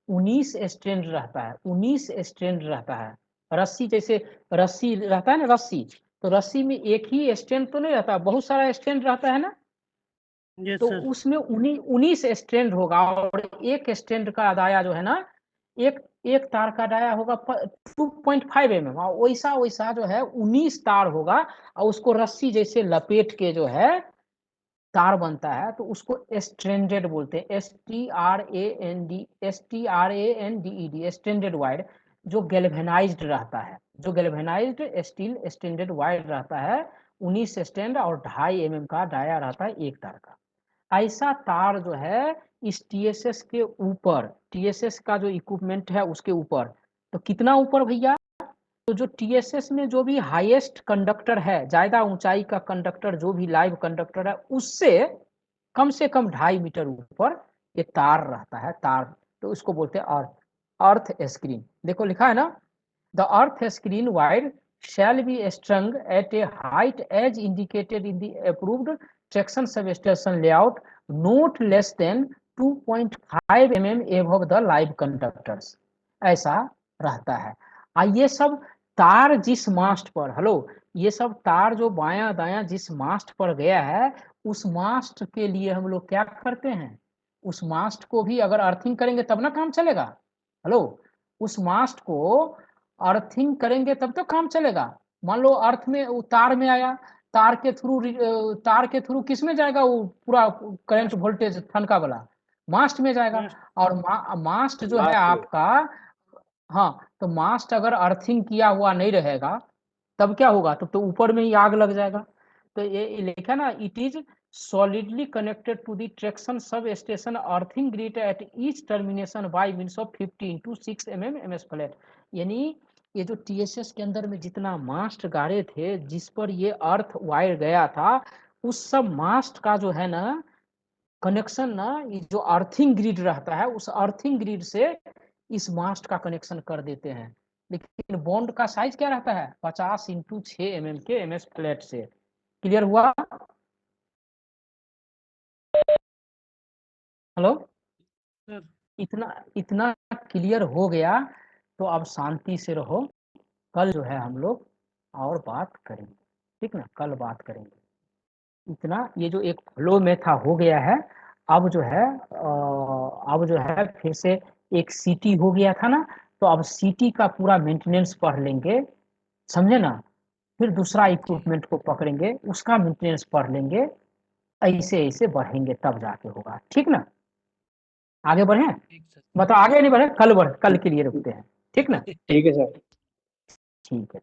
19 स्ट्रैंड रहता है, 19 स्ट्रैंड रहता है। रस्सी जैसे रस्सी रहता है ना, रस्सी, तो रस्सी में एक ही स्ट्रैंड तो नहीं रहता, बहुत सारा स्ट्रैंड रहता है ना, यस तो सर। उसमें 19 स्ट्रैंड होगा, और एक स्ट्रैंड का दाया जो है ना, एक तार का दाया होगा 2.5 mm, और वैसा वैसा जो है 19 तार होगा, और उसको रस्सी जैसे लपेट के जो है तार बनता है, तो उसको स्ट्रैंडेड बोलते हैं, STRAND स्ट्रैंडेड वायर, जो गैल्वेनाइज्ड रहता है, जो गैल्वेनाइज्ड स्टील स्ट्रैंडेड वायर रहता है, 19 स्ट्रैंड और 2.5 mm का दाया रहता है एक तार का। ऐसा तार जो है इस टीएसएस के ऊपर, टीएसएस का जो इक्विपमेंट है उसके ऊपर, तो कितना ऊपर भैया, तो जो टीएसएस में जो भी हाईएस्ट कंडक्टर है, ज्यादा ऊंचाई का कंडक्टर जो भी लाइव कंडक्टर है, उससे कम से कम 2.5 मीटर ऊपर ये तार रहता है, तार, तो उसको बोलते हैं अर्थ स्क्रीन। देखो लिखा है ना, the earth screen wire shall be strung at a height as indicated in the approved traction substation layout, not less than 2.5 mm above the live conductors। ऐसा रहता है। ये सब तार जिस मास्ट पर, हेलो, ये सब तार जो बायां दायां जिस मास्ट पर गया है, उस मास्ट के लिए हम लोग क्या करते हैं, उस मास्ट को भी अगर अर्थिंग करेंगे तब ना काम चलेगा। हेलो, उस मास्ट को अर्थिंग करेंगे तब तो काम चलेगा। मान लो अर्थ में, तार में आया, तार के थ्रू किस में जाएगा, वो पूरा करंट वोल्टेज ठनका वाला मास्ट में जाएगा, और मास्ट जो है आपका, हाँ, तो मास्ट अगर अर्थिंग किया हुआ नहीं रहेगा तब क्या होगा, तब तो ऊपर में ही आग लग जाएगा। तो ये लिखा ना, it is solidly connected to the traction substation earthing grid at each termination by means of 50 into 6 mm ms flat। यानी ये जो टीएसएस के अंदर में जितना मास्ट गाड़े थे, जिस पर ये अर्थ वायर गया था, उस सब मास्ट का जो है ना कनेक्शन ना, ये जो अर्थिंग ग्रिड रहता है, उस अर्थिंग ग्रिड से इस मास्ट का कनेक्शन कर देते हैं। लेकिन बॉन्ड का साइज क्या रहता है, 50 into 6 mm के ms फ्लैट से। क्लियर हुआ? हेलो, इतना इतना क्लियर हो गया तो अब शांति से रहो, कल जो है हम लोग और बात करेंगे, ठीक ना, कल बात करेंगे। इतना ये जो एक फ्लो में था हो गया है। अब जो है फिर से एक सीटी हो गया था ना, तो अब सीटी का पूरा मेंटेनेंस पढ़ लेंगे, समझे ना, फिर दूसरा इक्विपमेंट को पकड़ेंगे, उसका मेंटेनेंस पढ़ लेंगे, ऐसे ऐसे बढ़ेंगे तब जाके होगा, ठीक ना। आगे बढ़े, मतलब आगे नहीं बढ़े, कल क्लियर होते हैं, ठीक ना। ठीक है सर। ठीक है।